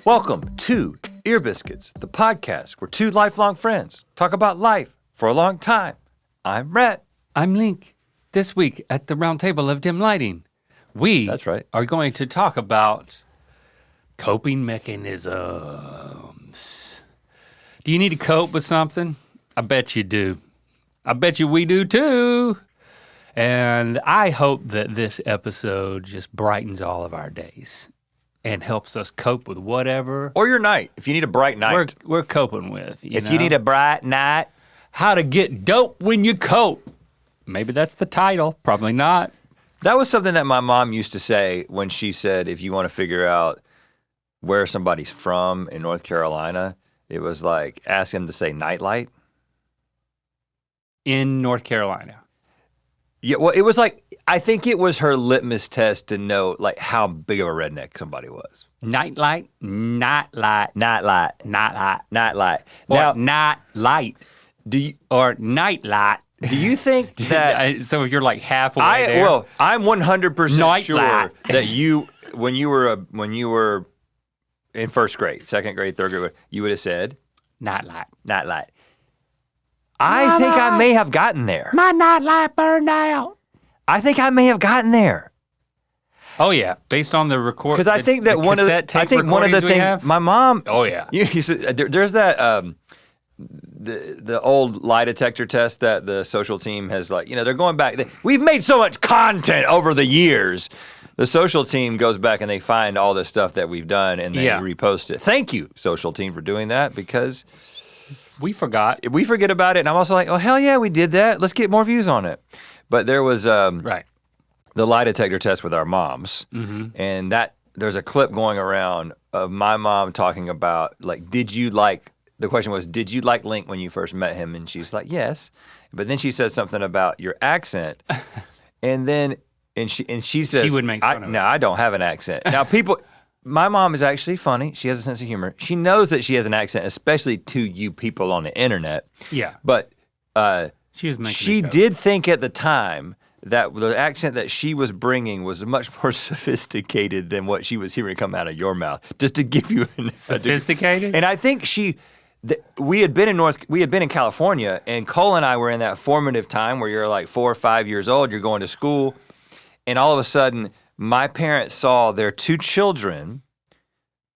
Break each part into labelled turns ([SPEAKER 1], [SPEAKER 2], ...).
[SPEAKER 1] Welcome to Ear Biscuits, the podcast where two lifelong friends talk about life for a long time. I'm Rhett.
[SPEAKER 2] I'm Link. This week at the Round Table of Dim Lighting,
[SPEAKER 1] That's right.
[SPEAKER 2] are going to talk about coping mechanisms. Do you need to cope with something? I bet you do. I bet you we do too. And I hope that this episode just brightens all of our days and helps us cope with whatever
[SPEAKER 1] Or your night, if you need a bright night.
[SPEAKER 2] we're coping with.
[SPEAKER 1] If you need a bright night.
[SPEAKER 2] How to get dope when you cope. Maybe that's the title, probably not.
[SPEAKER 1] That was something that my mom used to say when she said, if you want to figure out where somebody's from in North Carolina, it was like, ask them to say nightlight.
[SPEAKER 2] In North Carolina.
[SPEAKER 1] Yeah, well, it was like, I think it was her litmus test to know like how big of a redneck somebody was.
[SPEAKER 2] Nightlight, nightlight,
[SPEAKER 1] Nightlight,
[SPEAKER 2] nightlight,
[SPEAKER 1] nightlight.
[SPEAKER 2] or
[SPEAKER 1] Now,
[SPEAKER 2] nightlight,
[SPEAKER 1] do you
[SPEAKER 2] nightlight.
[SPEAKER 1] think that
[SPEAKER 2] So you're like halfway there.
[SPEAKER 1] Well, I'm 100%
[SPEAKER 2] Nightlight.
[SPEAKER 1] sure that you, when you were in first grade, second grade, third grade, you would have said
[SPEAKER 2] Nightlight.
[SPEAKER 1] nightlight. I think I may have gotten there.
[SPEAKER 2] My nightlight burned out.
[SPEAKER 1] I think I may have gotten there.
[SPEAKER 2] Oh yeah, based on the record.
[SPEAKER 1] Because I think that one of the things my mom.
[SPEAKER 2] Oh yeah.
[SPEAKER 1] You said, there's that the old lie detector test that the social team has, like, they're going back. We've made so much content over the years. The social team goes back and they find all the stuff that we've done and they repost it. Thank you, social team, for doing that, because
[SPEAKER 2] we forgot.
[SPEAKER 1] we forget about it. And I'm also like, oh hell yeah, we did that. Let's get more views on it. But there was
[SPEAKER 2] Right.
[SPEAKER 1] the lie detector test with our moms, and that there's a clip going around of my mom talking about, like, the question was, did you like Link when you first met him? And she's like, yes. But then she said something about your accent. and she says,
[SPEAKER 2] She would make fun of it.
[SPEAKER 1] No, I don't have an accent. Now my mom is actually funny. She has a sense of humor. She knows that she has an accent, especially to you people on the internet.
[SPEAKER 2] Yeah.
[SPEAKER 1] But
[SPEAKER 2] she
[SPEAKER 1] did think at the time that the accent that she was bringing was much more sophisticated than what she was hearing come out of your mouth. Just to give you
[SPEAKER 2] Sophisticated?
[SPEAKER 1] And I think we had been in California, and Cole and I were in that formative time where you're like 4 or 5 years old, you're going to school, and all of a sudden my parents saw their two children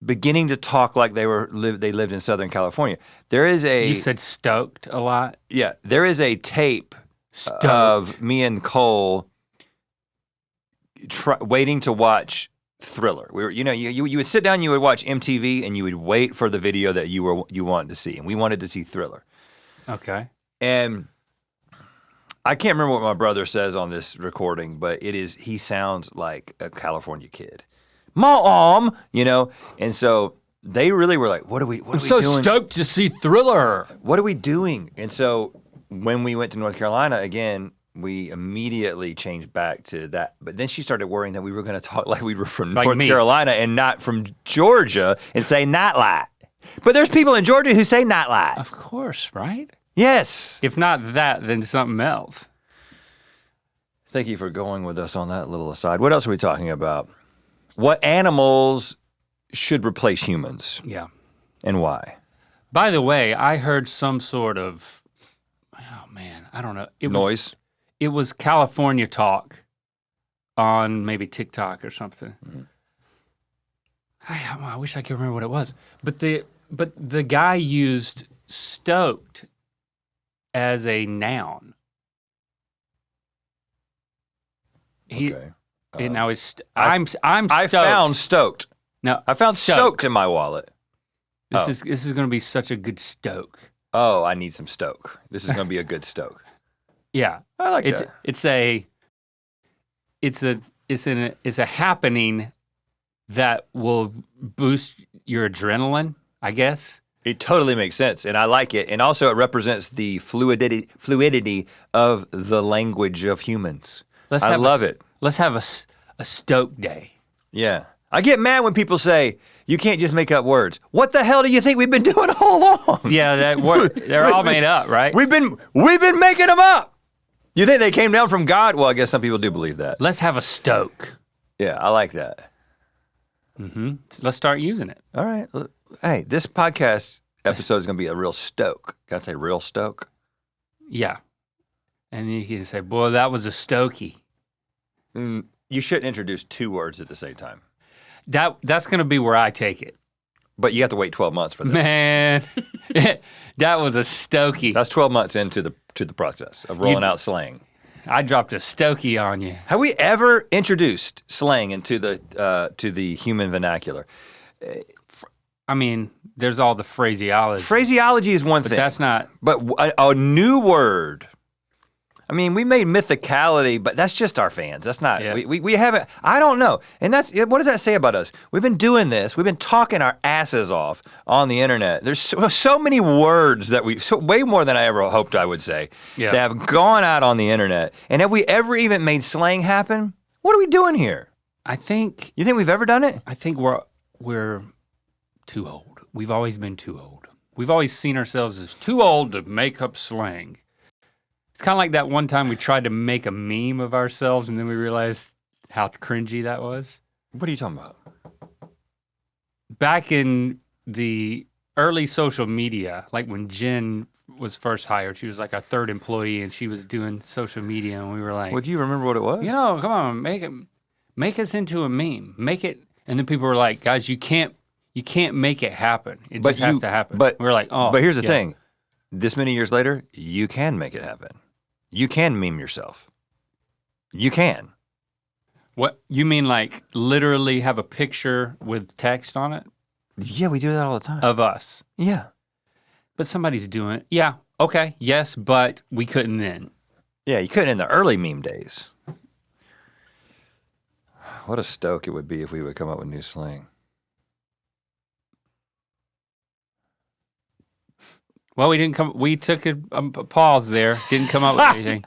[SPEAKER 1] beginning to talk like they lived in Southern California. You
[SPEAKER 2] said stoked a lot?
[SPEAKER 1] Yeah, there is a tape of me and Cole waiting to watch Thriller. We were, you would sit down, you would watch MTV, and you would wait for the video that you wanted to see, and we wanted to see Thriller.
[SPEAKER 2] Okay. And
[SPEAKER 1] I can't remember what my brother says on this recording, but he sounds like a California kid. Mom, and so they really were like, what are we doing?
[SPEAKER 2] so stoked to see Thriller.
[SPEAKER 1] What are we doing? And so when we went to North Carolina again, we immediately changed back to that. But then she started worrying that we were going to talk like we were from North Carolina and not from Georgia and say nightlight. But there's people in Georgia who say nightlight.
[SPEAKER 2] Of course, right?
[SPEAKER 1] Yes.
[SPEAKER 2] If not that, then something else.
[SPEAKER 1] Thank you for going with us on that little aside. What else are we talking about? What animals should replace humans?
[SPEAKER 2] Yeah.
[SPEAKER 1] And why?
[SPEAKER 2] By the way, I heard some sort of, I don't know.
[SPEAKER 1] Noise?
[SPEAKER 2] It was California talk on maybe TikTok or something. Mm-hmm. I wish I could remember what it was. But the guy used stoked as a noun.
[SPEAKER 1] Okay.
[SPEAKER 2] Now I'm stoked.
[SPEAKER 1] I found stoked.
[SPEAKER 2] No,
[SPEAKER 1] I found stoked in my wallet.
[SPEAKER 2] This is going to be such a good stoke.
[SPEAKER 1] Oh, I need some stoke. This is going to be a good stoke.
[SPEAKER 2] Yeah,
[SPEAKER 1] I like that.
[SPEAKER 2] It's a happening that will boost your adrenaline, I guess.
[SPEAKER 1] It totally makes sense, and I like it. And also, it represents the fluidity of the language of humans. I love it.
[SPEAKER 2] Let's have a stoke day.
[SPEAKER 1] Yeah. I get mad when people say, you can't just make up words. What the hell do you think we've been doing all along?
[SPEAKER 2] Yeah, they're all made up, right?
[SPEAKER 1] We've been making them up. You think they came down from God? Well, I guess some people do believe that.
[SPEAKER 2] Let's have a stoke.
[SPEAKER 1] Yeah, I like that.
[SPEAKER 2] Mm-hmm. Let's start using it.
[SPEAKER 1] All right. Hey, this podcast episode is going to be a real stoke. Can I say real stoke?
[SPEAKER 2] Yeah. And you can say, boy, that was a stokey.
[SPEAKER 1] You shouldn't introduce two words at the same time.
[SPEAKER 2] That's going to be where I take it.
[SPEAKER 1] But you have to wait 12 months for that.
[SPEAKER 2] Man, that was a stokey.
[SPEAKER 1] That's 12 months into the process of rolling out slang.
[SPEAKER 2] I dropped a stokey on you.
[SPEAKER 1] Have we ever introduced slang into the human vernacular?
[SPEAKER 2] I mean, there's all the phraseology.
[SPEAKER 1] Phraseology is one thing.
[SPEAKER 2] That's not.
[SPEAKER 1] But a new word. I mean, we made mythicality, but that's just our fans. That's not, we haven't, I don't know. And what does that say about us? We've been doing this. We've been talking our asses off on the internet. There's so many words that way more than I ever hoped I would say, that have gone out on the internet. And have we ever even made slang happen? What are we doing here?
[SPEAKER 2] You think
[SPEAKER 1] we've ever done it?
[SPEAKER 2] I think we're too old. We've always been too old. We've always seen ourselves as too old to make up slang. It's kind of like that one time we tried to make a meme of ourselves and then we realized how cringy that was.
[SPEAKER 1] What are you talking about?
[SPEAKER 2] Back in the early social media, like when Jen was first hired, she was like our third employee and she was doing social media and we were like,
[SPEAKER 1] well, do you remember what it was?
[SPEAKER 2] Come on, make us into a meme. Make it. And then people were like, guys, you can't make it happen. It just has to happen.
[SPEAKER 1] But
[SPEAKER 2] we're like, oh.
[SPEAKER 1] But here's the thing. This many years later, you can make it happen. You can meme yourself. You can.
[SPEAKER 2] What, you mean like literally have a picture with text on it?
[SPEAKER 1] Yeah, we do that all the time.
[SPEAKER 2] Of us.
[SPEAKER 1] Yeah.
[SPEAKER 2] But somebody's doing it. Yeah, okay, yes, but we couldn't then.
[SPEAKER 1] Yeah, you couldn't in the early meme days. What a stoke it would be if we would come up with new slang.
[SPEAKER 2] Well, we took a pause there, didn't come up with anything.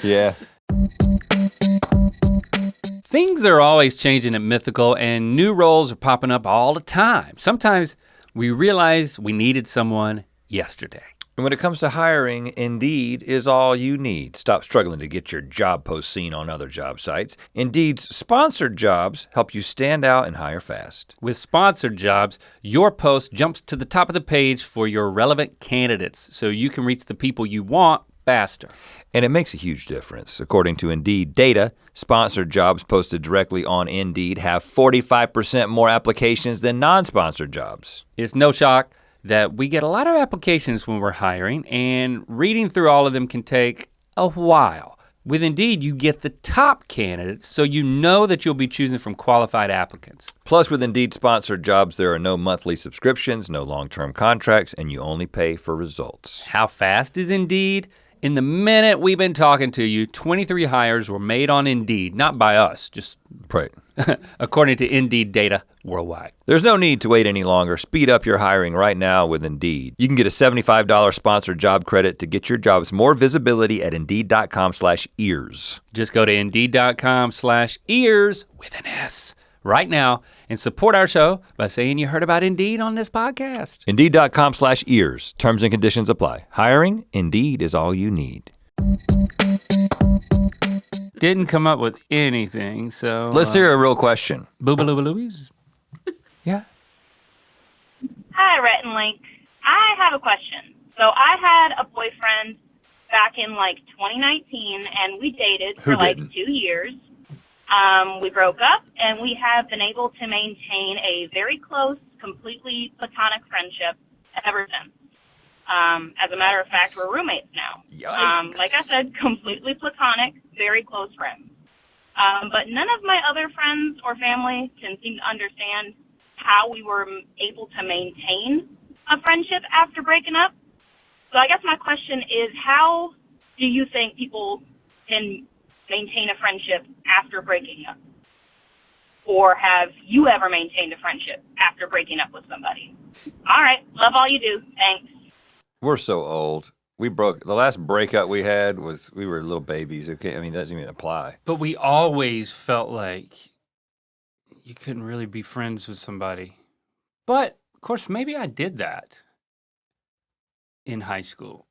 [SPEAKER 1] Yeah.
[SPEAKER 2] Things are always changing at Mythical and new roles are popping up all the time. Sometimes we realize we needed someone yesterday.
[SPEAKER 1] And when it comes to hiring, Indeed is all you need. Stop struggling to get your job post seen on other job sites. Indeed's sponsored jobs help you stand out and hire fast.
[SPEAKER 2] With sponsored jobs, your post jumps to the top of the page for your relevant candidates so you can reach the people you want faster.
[SPEAKER 1] And it makes a huge difference. According to Indeed data, sponsored jobs posted directly on Indeed have 45% more applications than non-sponsored jobs.
[SPEAKER 2] It's no shock that we get a lot of applications when we're hiring, and reading through all of them can take a while. With Indeed, you get the top candidates, so you know that you'll be choosing from qualified applicants.
[SPEAKER 1] Plus, with Indeed sponsored jobs, there are no monthly subscriptions, no long-term contracts, and you only pay for results.
[SPEAKER 2] How fast is Indeed? In the minute we've been talking to you, 23 hires were made on Indeed, not by us, just
[SPEAKER 1] right.
[SPEAKER 2] According to Indeed data worldwide.
[SPEAKER 1] There's no need to wait any longer. Speed up your hiring right now with Indeed. You can get a $75 sponsored job credit to get your jobs more visibility at Indeed.com/ears.
[SPEAKER 2] Just go to Indeed.com/ears with an S right now and support our show by saying you heard about Indeed on this podcast.
[SPEAKER 1] Indeed.com/ears. Terms and conditions apply. Hiring, Indeed is all you need.
[SPEAKER 2] Didn't come up with anything, so.
[SPEAKER 1] Let's hear a real question.
[SPEAKER 2] Boobaloobaloobies?
[SPEAKER 1] Yeah.
[SPEAKER 3] Hi, Rhett Link. I have a question. So I had a boyfriend back in 2019, and we dated for 2 years. We broke up, and we have been able to maintain a very close, completely platonic friendship ever since. As a matter of fact, we're roommates now. Like I said, completely platonic, very close friends. But none of my other friends or family can seem to understand how we were able to maintain a friendship after breaking up. So I guess my question is, how do you think people can maintain a friendship after breaking up? Or have you ever maintained a friendship after breaking up with somebody? All right, love all you do, thanks.
[SPEAKER 1] We're so old. The last breakup we had was, we were little babies. Okay, I mean, that doesn't even apply.
[SPEAKER 2] But we always felt like you couldn't really be friends with somebody. But, of course, maybe I did that in high school.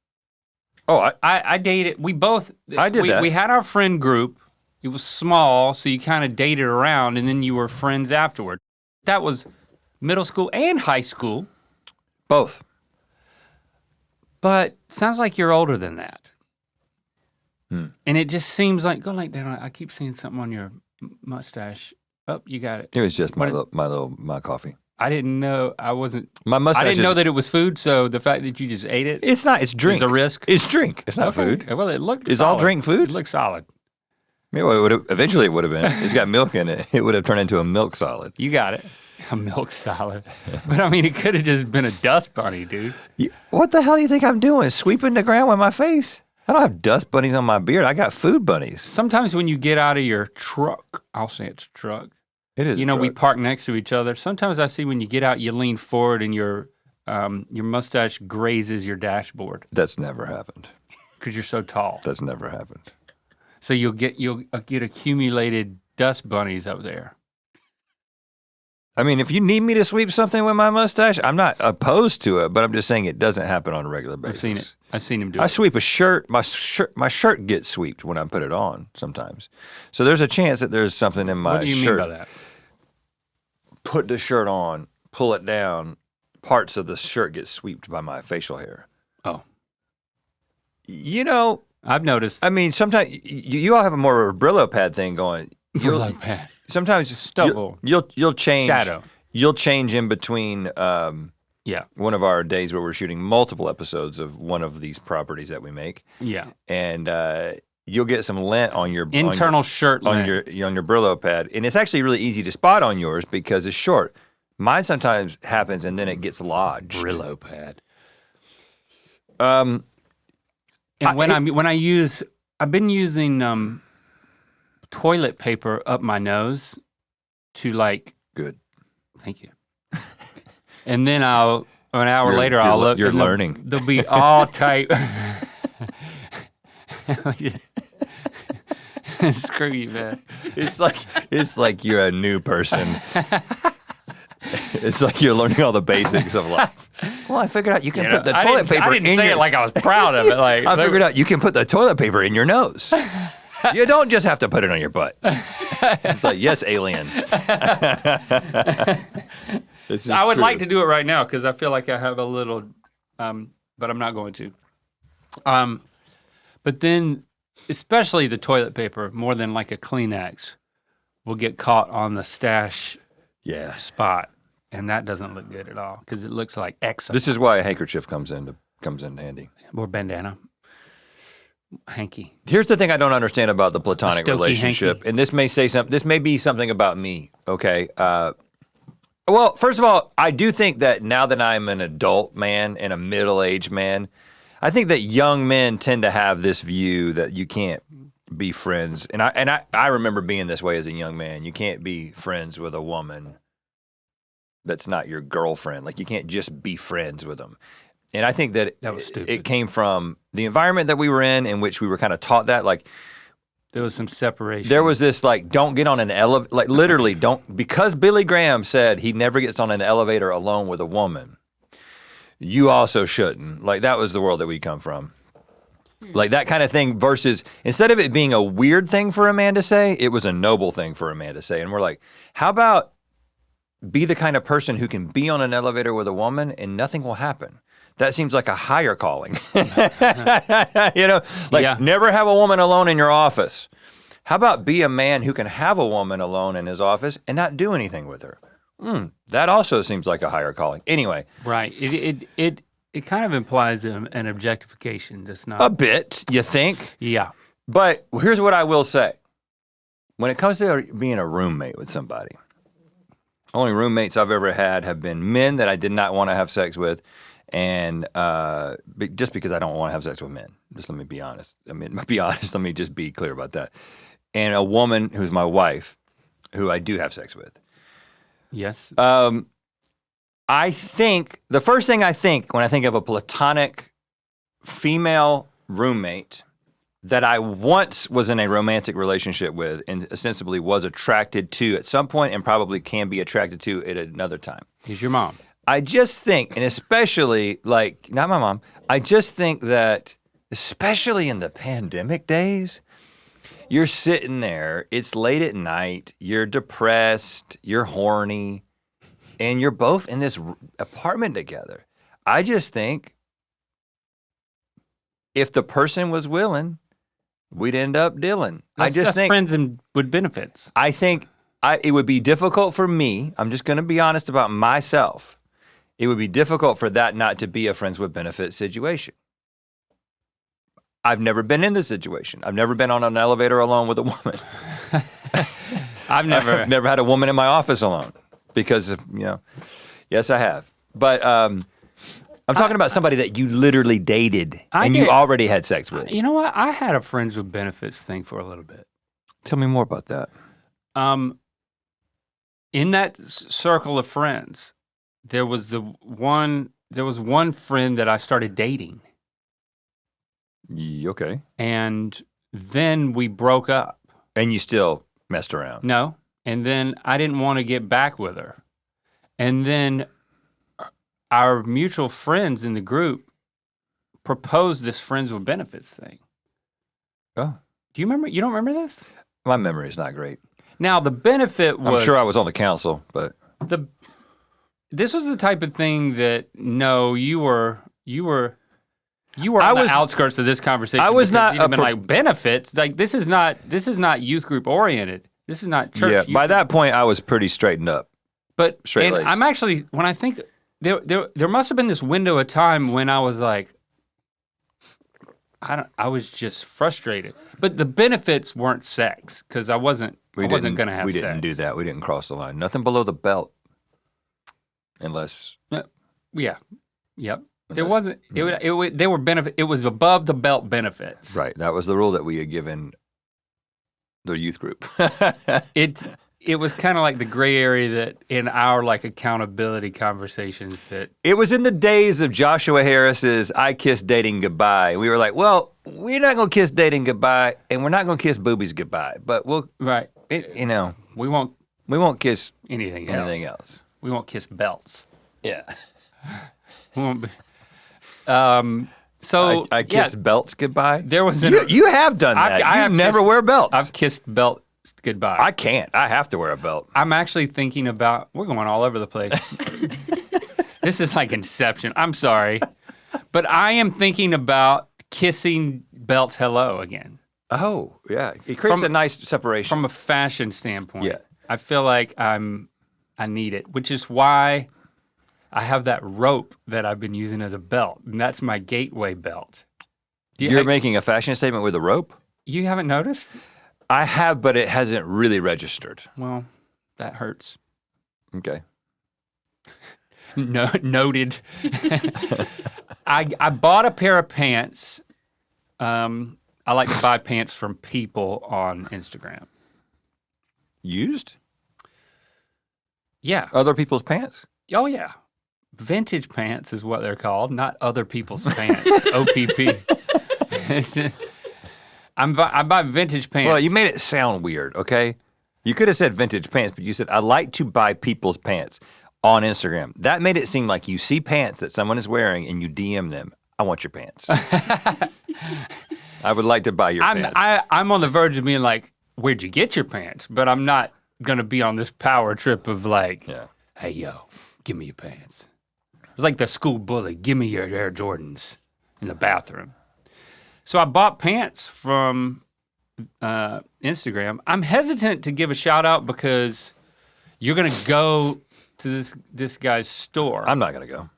[SPEAKER 1] Oh,
[SPEAKER 2] I dated,
[SPEAKER 1] I did that.
[SPEAKER 2] We had our friend group. It was small, so you kind of dated around, and then you were friends afterward. that was middle school and high school.
[SPEAKER 1] Both.
[SPEAKER 2] But sounds like you're older than that. And it just seems like, go like that. I keep seeing something on your mustache. Oh, you got it.
[SPEAKER 1] It was just my coffee.
[SPEAKER 2] I didn't know. I wasn't.
[SPEAKER 1] My mustache.
[SPEAKER 2] I didn't know that it was food. So the fact that you just ate it.
[SPEAKER 1] It's not. It's drink.
[SPEAKER 2] Is a risk.
[SPEAKER 1] It's drink. It's not food.
[SPEAKER 2] Well, it looked.
[SPEAKER 1] Is
[SPEAKER 2] solid.
[SPEAKER 1] all drink food?
[SPEAKER 2] It looked solid.
[SPEAKER 1] Yeah, well, eventually it would have been. It's got milk in it. It would have turned into a milk solid.
[SPEAKER 2] You got it. A milk solid. But I mean, it could have just been a dust bunny, dude.
[SPEAKER 1] What the hell do you think I'm doing? Sweeping the ground with my face? I don't have dust bunnies on my beard. I got food bunnies.
[SPEAKER 2] Sometimes when you get out of your truck, I'll say it's a truck.
[SPEAKER 1] It is.
[SPEAKER 2] You know, we park next to each other. Sometimes I see when you get out, you lean forward and your mustache grazes your dashboard.
[SPEAKER 1] That's never happened.
[SPEAKER 2] Because you're so tall.
[SPEAKER 1] That's never happened.
[SPEAKER 2] So you'll get accumulated dust bunnies up there.
[SPEAKER 1] I mean, if you need me to sweep something with my mustache, I'm not opposed to it, but I'm just saying it doesn't happen on a regular basis.
[SPEAKER 2] I've seen it. I've seen him do it.
[SPEAKER 1] I sweep a shirt. My shirt gets swept when I put it on sometimes. So there's a chance that there's something in my shirt.
[SPEAKER 2] What do you mean by that?
[SPEAKER 1] Put the shirt on, pull it down, parts of the shirt get swept by my facial hair.
[SPEAKER 2] Oh.
[SPEAKER 1] You know.
[SPEAKER 2] I've noticed.
[SPEAKER 1] I mean, sometimes you all have a more of a Brillo pad thing going.
[SPEAKER 2] Brillo pad.
[SPEAKER 1] Sometimes
[SPEAKER 2] stubble.
[SPEAKER 1] You'll change.
[SPEAKER 2] Shadow.
[SPEAKER 1] You'll change in between one of our days where we're shooting multiple episodes of one of these properties that we make.
[SPEAKER 2] Yeah.
[SPEAKER 1] And you'll get some lint on your
[SPEAKER 2] internal shirt lint.
[SPEAKER 1] on your Brillo pad. And it's actually really easy to spot on yours because it's short. Mine sometimes happens and then it gets lodged.
[SPEAKER 2] Brillo pad.
[SPEAKER 1] And
[SPEAKER 2] I've been using toilet paper up my nose to like.
[SPEAKER 1] Good.
[SPEAKER 2] Thank you. And then an hour later I'll look.
[SPEAKER 1] You're learning.
[SPEAKER 2] They'll be all tight. Screw you, man.
[SPEAKER 1] It's like you're a new person. It's like you're learning all the basics of life. Well, I figured out you can put the toilet paper in your...
[SPEAKER 2] I didn't say it like I was proud of it. Like
[SPEAKER 1] I figured out you can put the toilet paper in your nose. You don't just have to put it on your butt. It's like, yes, alien.
[SPEAKER 2] I would like to do it right now because I feel like I have a little, but I'm not going to. But then, especially the toilet paper, more than like a Kleenex, will get caught on the stash spot. And that doesn't look good at all because it looks like eczema.
[SPEAKER 1] This is why a handkerchief comes in handy.
[SPEAKER 2] Or bandana. Hanky.
[SPEAKER 1] Here's the thing I don't understand about the platonic relationship,
[SPEAKER 2] hanky.
[SPEAKER 1] and this may be something about me. Okay. Well, first of all, I do think that now that I'm an adult man and a middle-aged man, I think that young men tend to have this view that you can't be friends, and I remember being this way as a young man. You can't be friends with a woman that's not your girlfriend. Like you can't just be friends with them. And I think that
[SPEAKER 2] was stupid.
[SPEAKER 1] It came from the environment that we were in which we were kind of taught that. Like
[SPEAKER 2] there was some separation.
[SPEAKER 1] There was this like, don't get on an elevator. Like literally, because Billy Graham said he never gets on an elevator alone with a woman. You also shouldn't. Like that was the world that we come from. Like that kind of thing versus instead of it being a weird thing for a man to say, it was a noble thing for a man to say. And we're like, how about be the kind of person who can be on an elevator with a woman and nothing will happen? That seems like a higher calling. Never have a woman alone in your office. How about be a man who can have a woman alone in his office and not do anything with her? That also seems like a higher calling. Anyway.
[SPEAKER 2] Right. It kind of implies an objectification that's not.
[SPEAKER 1] A bit, you think?
[SPEAKER 2] Yeah.
[SPEAKER 1] But here's what I will say. When it comes to being a roommate with somebody, only roommates I've ever had have been men that I did not want to have sex with. And just because I don't want to have sex with men, just let me be honest. Let me just be clear about that. And a woman who's my wife, who I do have sex with.
[SPEAKER 2] Yes.
[SPEAKER 1] I think, the first thing I think when I think of a platonic female roommate that I once was in a romantic relationship with and ostensibly was attracted to at some point and probably can be attracted to at another time.
[SPEAKER 2] Is your mom.
[SPEAKER 1] I just think, and especially, like, not my mom, I just think that, especially in the pandemic days, you're sitting there, it's late at night, you're depressed, you're horny, and you're both in this apartment together. I just think if the person was willing, we'd end up dealing.
[SPEAKER 2] That's friends and with benefits.
[SPEAKER 1] I think it would be difficult for me. I'm just gonna be honest about myself. It would be difficult for that not to be a friends with benefits situation. I've never been in this situation. I've never been on an elevator alone with a woman.
[SPEAKER 2] I've
[SPEAKER 1] never had a woman in my office alone because of, yes, I have. But I'm talking about somebody that you literally dated you already had sex with.
[SPEAKER 2] You know what? I had a friends with benefits thing for a little bit.
[SPEAKER 1] Tell me more about that.
[SPEAKER 2] In that circle of friends, there was one friend that I started dating.
[SPEAKER 1] Okay.
[SPEAKER 2] And then we broke up.
[SPEAKER 1] And you still messed around?
[SPEAKER 2] No. And then I didn't want to get back with her. And then our mutual friends in the group proposed this friends with benefits thing.
[SPEAKER 1] Oh.
[SPEAKER 2] Do you remember? You don't remember this?
[SPEAKER 1] My memory is not great.
[SPEAKER 2] Now the benefit was—
[SPEAKER 1] I'm sure I was on the council, but—
[SPEAKER 2] This was the type of thing that, no, you were on the outskirts of this conversation.
[SPEAKER 1] I was not
[SPEAKER 2] even like benefits. Like this is not youth group oriented. This is not church.
[SPEAKER 1] Yeah, by that point I was pretty straightened up.
[SPEAKER 2] But
[SPEAKER 1] straight-laced.
[SPEAKER 2] I'm actually, when I think there must have been this window of time when I was like, I was just frustrated. But the benefits weren't sex because I wasn't gonna have sex.
[SPEAKER 1] We didn't do that. We didn't cross the line. Nothing below the belt. Unless.
[SPEAKER 2] Yeah. Yep. There wasn't. They were benefit. It was above the belt benefits.
[SPEAKER 1] Right. That was the rule that we had given the youth group.
[SPEAKER 2] It was kind of like the gray area that in our like accountability conversations that.
[SPEAKER 1] It was in the days of Joshua Harris's "I Kiss Dating Goodbye." We were like, well, we're not gonna kiss dating goodbye, and we're not gonna kiss boobies goodbye, but we'll.
[SPEAKER 2] Right.
[SPEAKER 1] We won't kiss
[SPEAKER 2] anything
[SPEAKER 1] else.
[SPEAKER 2] We won't kiss belts.
[SPEAKER 1] Yeah.
[SPEAKER 2] We won't be. So
[SPEAKER 1] I kissed belts goodbye.
[SPEAKER 2] There was
[SPEAKER 1] you have done that. I never wear belts.
[SPEAKER 2] I've kissed belts goodbye.
[SPEAKER 1] I can't. I have to wear a belt.
[SPEAKER 2] I'm actually thinking about. We're going all over the place. This is like Inception. I'm sorry, but I am thinking about kissing belts hello again.
[SPEAKER 1] Oh yeah, it creates a nice separation
[SPEAKER 2] from a fashion standpoint.
[SPEAKER 1] Yeah,
[SPEAKER 2] I feel like I need it, which is why I have that rope that I've been using as a belt, and that's my gateway belt.
[SPEAKER 1] You're making a fashion statement with a rope?
[SPEAKER 2] You haven't noticed?
[SPEAKER 1] I have, but it hasn't really registered.
[SPEAKER 2] Well, that hurts.
[SPEAKER 1] Okay.
[SPEAKER 2] Noted. I bought a pair of pants. I like to buy pants from people on Instagram.
[SPEAKER 1] Used?
[SPEAKER 2] Yeah.
[SPEAKER 1] Other people's pants?
[SPEAKER 2] Oh, yeah. Vintage pants is what they're called, not other people's pants. OPP. I buy vintage pants.
[SPEAKER 1] Well, you made it sound weird, okay? You could have said vintage pants, but you said, I like to buy people's pants on Instagram. That made it seem like you see pants that someone is wearing and you DM them. I want your pants. I would like to buy your pants.
[SPEAKER 2] I'm on the verge of being like, where'd you get your pants? But I'm not gonna be on this power trip of like, hey, yo, give me your pants. It's like the school bully, give me your Air Jordans in the bathroom. So I bought pants from Instagram. I'm hesitant to give a shout out because you're gonna go to this guy's store.
[SPEAKER 1] I'm not gonna go.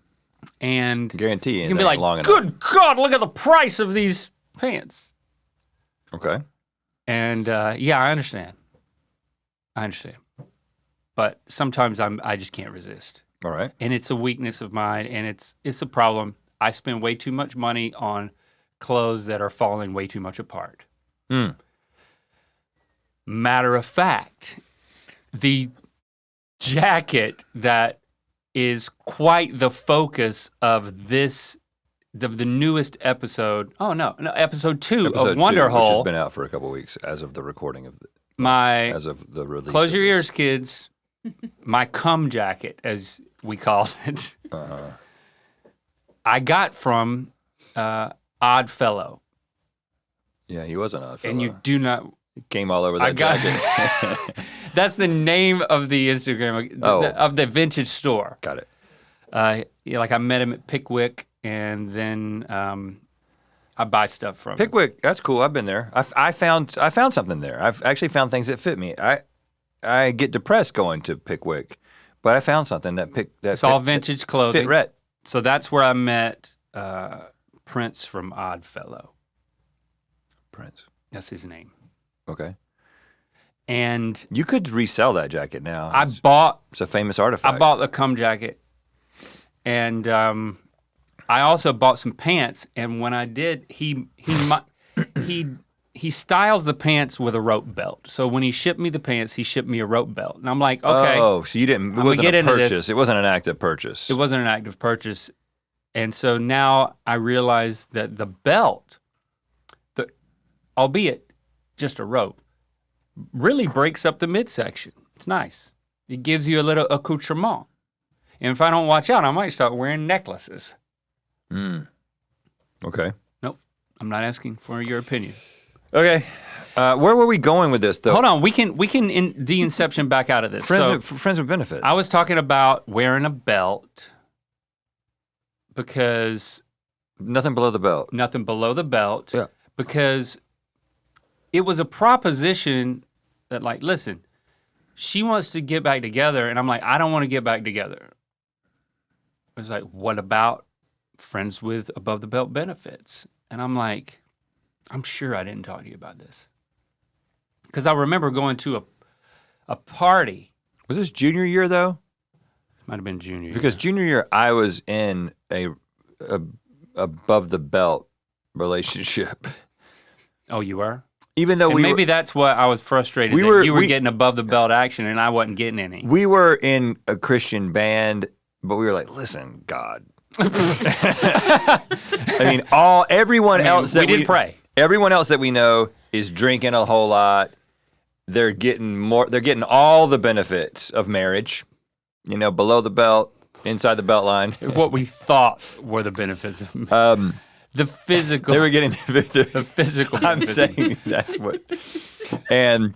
[SPEAKER 2] And
[SPEAKER 1] guarantee
[SPEAKER 2] you can be like, good God, look at the price of these pants.
[SPEAKER 1] Okay.
[SPEAKER 2] And yeah, I understand. But sometimes I just can't resist.
[SPEAKER 1] All right.
[SPEAKER 2] And it's a weakness of mine, and it's a problem. I spend way too much money on clothes that are falling way too much apart. Matter of fact, the jacket that is quite the focus of the newest episode. Oh no, episode 2 of Wonder Hole,
[SPEAKER 1] which has been out for a couple weeks as of the recording of as of the release.
[SPEAKER 2] Close your ears, kids. My cum jacket, as we called it. I got from Odd Fellow.
[SPEAKER 1] Yeah, he was an odd fellow.
[SPEAKER 2] And you do not.
[SPEAKER 1] came all over that jacket.
[SPEAKER 2] That's the name of the Instagram of the vintage store.
[SPEAKER 1] Got it.
[SPEAKER 2] Like I met him at Pickwick, and then I buy stuff from him.
[SPEAKER 1] Pickwick, that's cool. I've been there. I found something there. I've actually found things that fit me. I get depressed going to Pickwick, but I found something that
[SPEAKER 2] it's all vintage clothing.
[SPEAKER 1] Fit Rhett.
[SPEAKER 2] So that's where I met Prince from Oddfellow.
[SPEAKER 1] Prince.
[SPEAKER 2] That's his name.
[SPEAKER 1] Okay.
[SPEAKER 2] And
[SPEAKER 1] you could resell that jacket now.
[SPEAKER 2] It's
[SPEAKER 1] a famous artifact.
[SPEAKER 2] I bought the cum jacket, and I also bought some pants. And when I did, he styles the pants with a rope belt. So when he shipped me the pants, he shipped me a rope belt, and I'm like, okay.
[SPEAKER 1] Oh, so you didn't? It wasn't a purchase. It wasn't an active purchase.
[SPEAKER 2] It wasn't an active purchase, and so now I realize that the belt, albeit just a rope, really breaks up the midsection. It's nice. It gives you a little accoutrement. And if I don't watch out, I might start wearing necklaces.
[SPEAKER 1] Okay.
[SPEAKER 2] Nope. I'm not asking for your opinion.
[SPEAKER 1] Okay. Where were we going with this, though?
[SPEAKER 2] Hold on. We can the inception back out of this.
[SPEAKER 1] Friends with benefits.
[SPEAKER 2] I was talking about wearing a belt because...
[SPEAKER 1] Nothing below the belt.
[SPEAKER 2] Nothing below the belt.
[SPEAKER 1] Yeah.
[SPEAKER 2] Because it was a proposition that, like, listen, she wants to get back together, and I'm like, I don't want to get back together. It was like, what about friends with above the belt benefits? And I'm like, I'm sure I didn't talk to you about this. Because I remember going to a party.
[SPEAKER 1] Was this junior year, though?
[SPEAKER 2] Might have been junior year.
[SPEAKER 1] Because junior year, I was in a above the belt relationship.
[SPEAKER 2] Oh, you were?
[SPEAKER 1] Even though
[SPEAKER 2] maybe that's what I was frustrated that you were getting above the belt action and I wasn't getting any.
[SPEAKER 1] We were in a Christian band, but we were like, listen, God. I mean, everyone else that
[SPEAKER 2] we did pray.
[SPEAKER 1] Everyone else that we know is drinking a whole lot. They're getting all the benefits of marriage, below the belt, inside the belt line.
[SPEAKER 2] What we thought were the benefits of the physical.
[SPEAKER 1] They were getting the
[SPEAKER 2] physical.
[SPEAKER 1] I'm saying that's what. And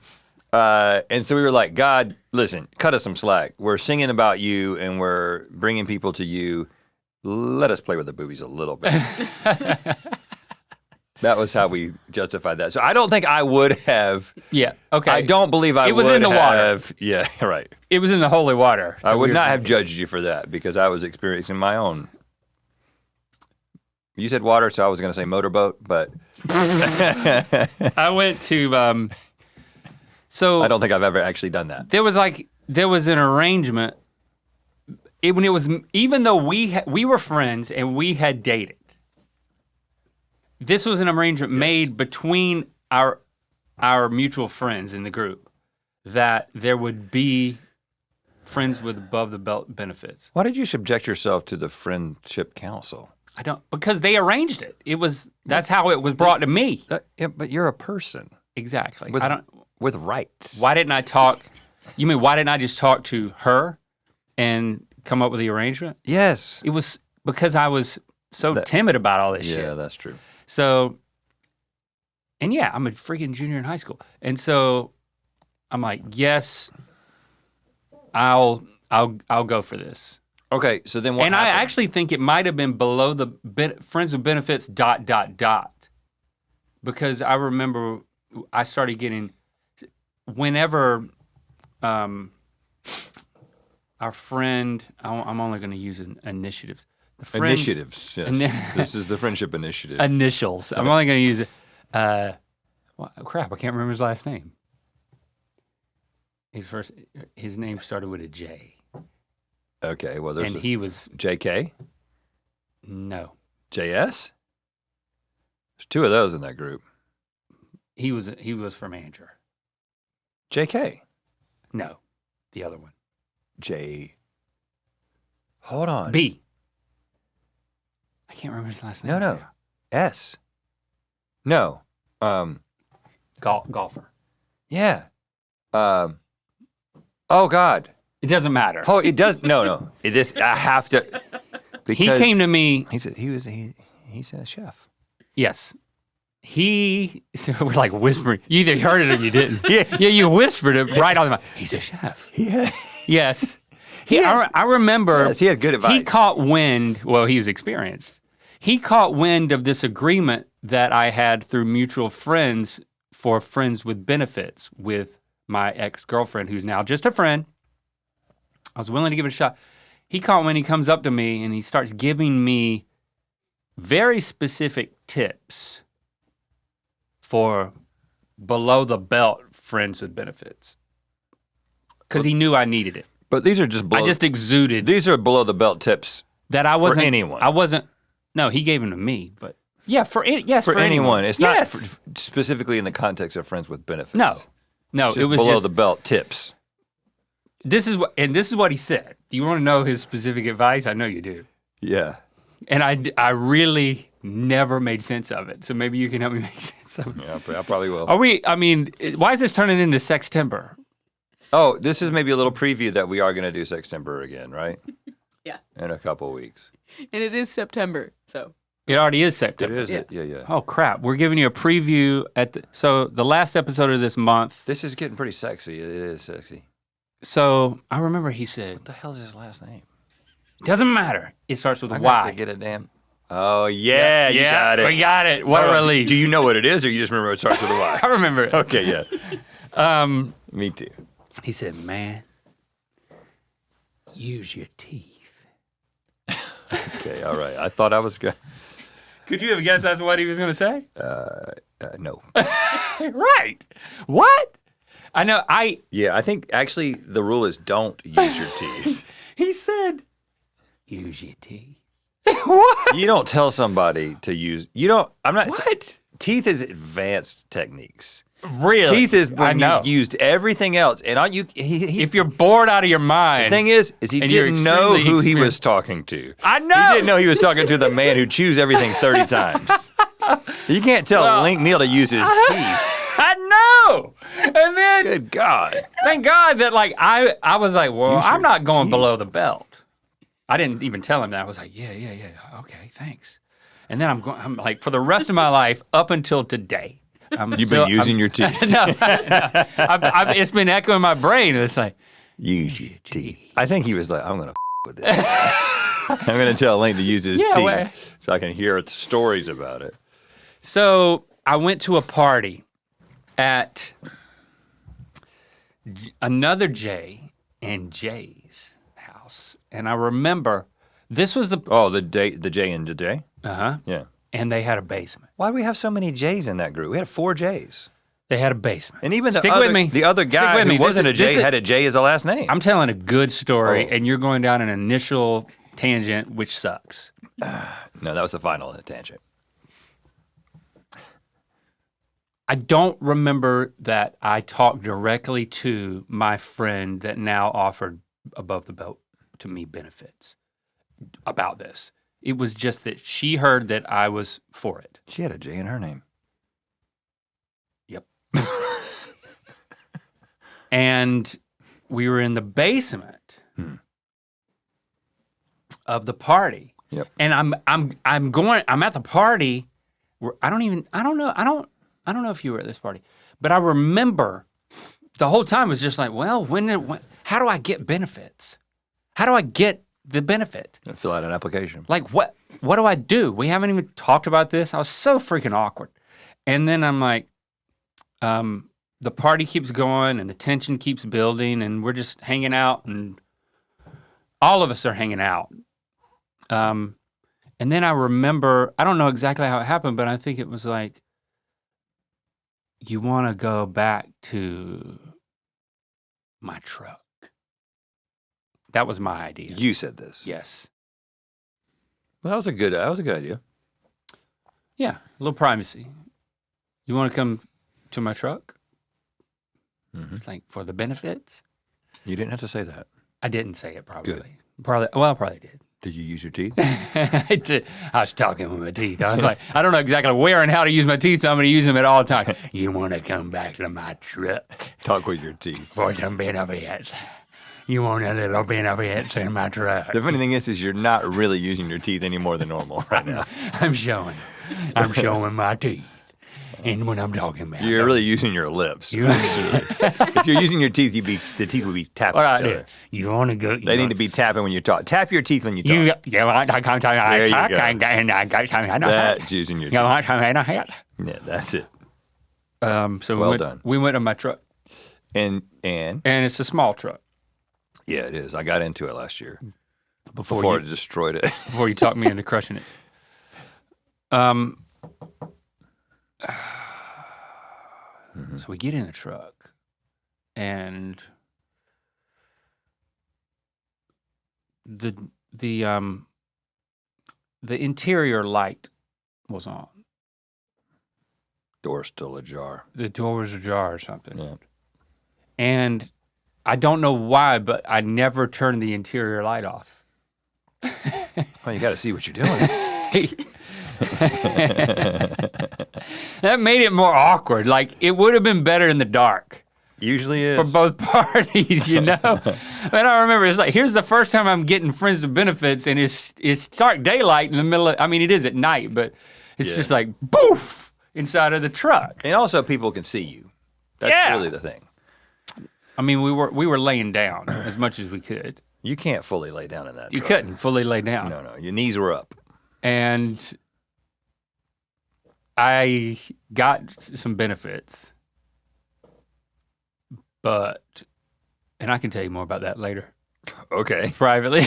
[SPEAKER 1] so we were like, God, listen, cut us some slack. We're singing about you and we're bringing people to you. Let us play with the boobies a little bit. That was how we justified that. So I don't think I would have.
[SPEAKER 2] Yeah, okay.
[SPEAKER 1] I don't believe I would have.
[SPEAKER 2] It was in the water.
[SPEAKER 1] Yeah, right.
[SPEAKER 2] It was in the holy water.
[SPEAKER 1] I would not have judged you for that because I was experiencing my own. You said water, so I was going to say motorboat, but.
[SPEAKER 2] I went to, so.
[SPEAKER 1] I don't think I've ever actually done that.
[SPEAKER 2] There was an arrangement. Even though we were friends and we had dated, this was an arrangement made between our mutual friends in the group that there would be friends with above the belt benefits.
[SPEAKER 1] Why did you subject yourself to the friendship council?
[SPEAKER 2] Because they arranged it. That's how it was brought to me.
[SPEAKER 1] Yeah, but you're a person.
[SPEAKER 2] Exactly.
[SPEAKER 1] With rights.
[SPEAKER 2] Why didn't I talk? You mean why didn't I just talk to her and come up with the arrangement?
[SPEAKER 1] Yes.
[SPEAKER 2] It was because I was so timid about all this shit.
[SPEAKER 1] Yeah, that's true.
[SPEAKER 2] So, and yeah, I'm a freaking junior in high school. And so I'm like, yes, I'll go for this.
[SPEAKER 1] Okay, so then what happened?
[SPEAKER 2] I actually think it might have been below the friends with benefits ... Because I remember I started getting, whenever our friend, I'm only going to use initiatives.
[SPEAKER 1] Initiatives, yes. This is the friendship initiative.
[SPEAKER 2] Initials. I'm only going to use it. Crap, I can't remember his last name. His name started with a J.
[SPEAKER 1] Okay, well,
[SPEAKER 2] he was
[SPEAKER 1] JK?
[SPEAKER 2] No.
[SPEAKER 1] JS? There's two of those in that group.
[SPEAKER 2] He was from Andrew.
[SPEAKER 1] JK?
[SPEAKER 2] No, the other one.
[SPEAKER 1] Hold on.
[SPEAKER 2] B. I can't remember his last name.
[SPEAKER 1] No. S. No.
[SPEAKER 2] Golfer.
[SPEAKER 1] Yeah. Oh God.
[SPEAKER 2] It doesn't matter.
[SPEAKER 1] Oh, it does. No. I have to.
[SPEAKER 2] He came to me.
[SPEAKER 1] He's a chef.
[SPEAKER 2] Yes. So we're like whispering. You either heard it or you didn't. Yeah, you whispered it right on the mic. He's a chef.
[SPEAKER 1] Yeah.
[SPEAKER 2] Yes.
[SPEAKER 1] Yes.
[SPEAKER 2] I remember.
[SPEAKER 1] Yes, he had good advice.
[SPEAKER 2] He caught wind. Well, he was experienced. He caught wind of this agreement that I had through mutual friends for friends with benefits with my ex-girlfriend, who's now just a friend. I was willing to give it a shot. He caught when he comes up to me and he starts giving me very specific tips for below the belt friends with benefits. Because he knew I needed it.
[SPEAKER 1] But these are just
[SPEAKER 2] I just exuded.
[SPEAKER 1] These are below the belt tips
[SPEAKER 2] that I wasn't
[SPEAKER 1] for anyone.
[SPEAKER 2] I wasn't. No, he gave them to me, but yeah, for anyone.
[SPEAKER 1] It's not specifically in the context of friends with benefits.
[SPEAKER 2] No,
[SPEAKER 1] it's
[SPEAKER 2] it was
[SPEAKER 1] below
[SPEAKER 2] just,
[SPEAKER 1] the belt tips.
[SPEAKER 2] This is what he said. Do you want to know his specific advice? I know you do.
[SPEAKER 1] Yeah.
[SPEAKER 2] And I really never made sense of it. So maybe you can help me make sense of it.
[SPEAKER 1] Yeah, I probably will.
[SPEAKER 2] Why is this turning into Sextember?
[SPEAKER 1] Oh, this is maybe a little preview that we are going to do Sextember again, right?
[SPEAKER 4] Yeah.
[SPEAKER 1] In a couple of weeks.
[SPEAKER 4] And it is September, so.
[SPEAKER 2] It already is September.
[SPEAKER 1] It is, yeah.
[SPEAKER 2] Oh crap! We're giving you a preview so the last episode of this month.
[SPEAKER 1] This is getting pretty sexy. It is sexy.
[SPEAKER 2] So I remember he said,
[SPEAKER 1] "What the hell is his last name?"
[SPEAKER 2] Doesn't matter. It starts with a
[SPEAKER 1] I
[SPEAKER 2] Y.
[SPEAKER 1] got to get it, damn. Oh yeah, you got it.
[SPEAKER 2] We got it. What a relief.
[SPEAKER 1] Do you know what it is, or you just remember it starts with a Y?
[SPEAKER 2] I remember it.
[SPEAKER 1] Okay, yeah. Me too.
[SPEAKER 2] He said, "Man, use your teeth."
[SPEAKER 1] Okay, all right. I thought I was good.
[SPEAKER 2] Could you have guessed that's what he was going to say?
[SPEAKER 1] No.
[SPEAKER 2] Right. What? I know.
[SPEAKER 1] Yeah, I think actually the rule is don't use your teeth.
[SPEAKER 2] He said, use your teeth. What?
[SPEAKER 1] You don't tell somebody to use. You don't. I'm not.
[SPEAKER 2] What?
[SPEAKER 1] Teeth is advanced techniques.
[SPEAKER 2] Really?
[SPEAKER 1] Teeth is when
[SPEAKER 2] I know.
[SPEAKER 1] you've used everything else, and
[SPEAKER 2] if you're bored out of your mind.
[SPEAKER 1] The thing is he didn't know who he was talking to.
[SPEAKER 2] I know.
[SPEAKER 1] He didn't know he was talking to the man who chews everything 30 times. You can't tell Link Neal to use his teeth.
[SPEAKER 2] I know. And then,
[SPEAKER 1] Good God.
[SPEAKER 2] thank God that I was like, well, I'm not going below the belt. I didn't even tell him that. I was like, yeah, okay, thanks. And then I'm like, for the rest of my life, up until today.
[SPEAKER 1] You've been using your teeth.
[SPEAKER 2] No. It's been echoing in my brain. It's like,
[SPEAKER 1] use your teeth. I think he was like, I'm going to with this. I'm going to tell Link to use his teeth so I can hear stories about it.
[SPEAKER 2] So I went to a party at another Jay and Jay's house. And I remember this was the...
[SPEAKER 1] Oh, the Jay and the Jay?
[SPEAKER 2] Uh-huh.
[SPEAKER 1] Yeah.
[SPEAKER 2] And they had a basement.
[SPEAKER 1] Why do we have so many Jays in that group? We had 4 Jays.
[SPEAKER 2] They had a basement.
[SPEAKER 1] And even
[SPEAKER 2] the
[SPEAKER 1] other guy who wasn't a Jay had a J as a last name.
[SPEAKER 2] I'm telling a good story, and you're going down an initial tangent, which sucks.
[SPEAKER 1] No, that was the final tangent.
[SPEAKER 2] I don't remember that I talked directly to my friend that now offered above the belt to me benefits about this. It was just that she heard that I was for it.
[SPEAKER 1] She had a J in her name.
[SPEAKER 2] Yep. And we were in the basement of the party.
[SPEAKER 1] Yep.
[SPEAKER 2] And I'm at the party where I don't know if you were at this party, but I remember the whole time was just like, well, how do I get benefits? How do I get the benefit?
[SPEAKER 1] Fill out an application.
[SPEAKER 2] Like what do I do? We haven't even talked about this. I was so freaking awkward. And then I'm like, the party keeps going and the tension keeps building and we're just hanging out and all of us are hanging out. And then I remember, I don't know exactly how it happened, but I think it was like, you want to go back to my truck. That was my idea.
[SPEAKER 1] You said this.
[SPEAKER 2] Yes.
[SPEAKER 1] Well, that was a good idea.
[SPEAKER 2] Yeah, a little privacy. You want to come to my truck?
[SPEAKER 1] Mm-hmm.
[SPEAKER 2] It's like for the benefits.
[SPEAKER 1] You didn't have to say that.
[SPEAKER 2] I didn't say it probably.
[SPEAKER 1] Good.
[SPEAKER 2] I probably did.
[SPEAKER 1] Did you use your teeth?
[SPEAKER 2] I did. I was talking with my teeth. I was like, I don't know exactly where and how to use my teeth, so I'm going to use them at all times. You want to come back to my truck?
[SPEAKER 1] Talk with your teeth.
[SPEAKER 2] For some benefits. You want a little benefits in my truck?
[SPEAKER 1] The funny thing is you're not really using your teeth any more than normal right now.
[SPEAKER 2] I'm showing my teeth. and when I'm talking about.
[SPEAKER 1] You're really using your lips. If you're using your teeth, the teeth would be tapping
[SPEAKER 2] What I
[SPEAKER 1] each
[SPEAKER 2] do?
[SPEAKER 1] other.
[SPEAKER 2] You want to go?
[SPEAKER 1] They need to be tapping when you talk. Tap your teeth when you talk.
[SPEAKER 2] There
[SPEAKER 1] you go.
[SPEAKER 2] That's
[SPEAKER 1] That's using your teeth. Yeah, that's it.
[SPEAKER 2] So
[SPEAKER 1] Well done.
[SPEAKER 2] We went on my truck,
[SPEAKER 1] And
[SPEAKER 2] and it's a small truck.
[SPEAKER 1] yeah, it is. I got into it last year
[SPEAKER 2] Before
[SPEAKER 1] it destroyed it.
[SPEAKER 2] before you talked me into crushing it. So we get in the truck, and the interior light was on.
[SPEAKER 1] Door's still ajar.
[SPEAKER 2] The door was ajar or something.
[SPEAKER 1] Yeah.
[SPEAKER 2] And I don't know why, but I never turned the interior light off.
[SPEAKER 1] Well, you got to see what you're doing.
[SPEAKER 2] That made it more awkward. Like, it would have been better in the dark
[SPEAKER 1] Usually is.
[SPEAKER 2] for both parties, you know? And I remember, it's like, here's the first time I'm getting friends with benefits, and it's stark daylight in the middle of, I mean, it is at night, but it's
[SPEAKER 1] Yeah.
[SPEAKER 2] just like, boof, inside of the truck.
[SPEAKER 1] And also, people can see you. That's
[SPEAKER 2] Yeah.
[SPEAKER 1] really the thing.
[SPEAKER 2] I mean, we were laying down as much as we could.
[SPEAKER 1] You can't fully lay down in that.
[SPEAKER 2] You
[SPEAKER 1] truck.
[SPEAKER 2] couldn't fully lay down.
[SPEAKER 1] No. Your knees were up.
[SPEAKER 2] And I got some benefits, and I can tell you more about that later,
[SPEAKER 1] Okay.
[SPEAKER 2] privately.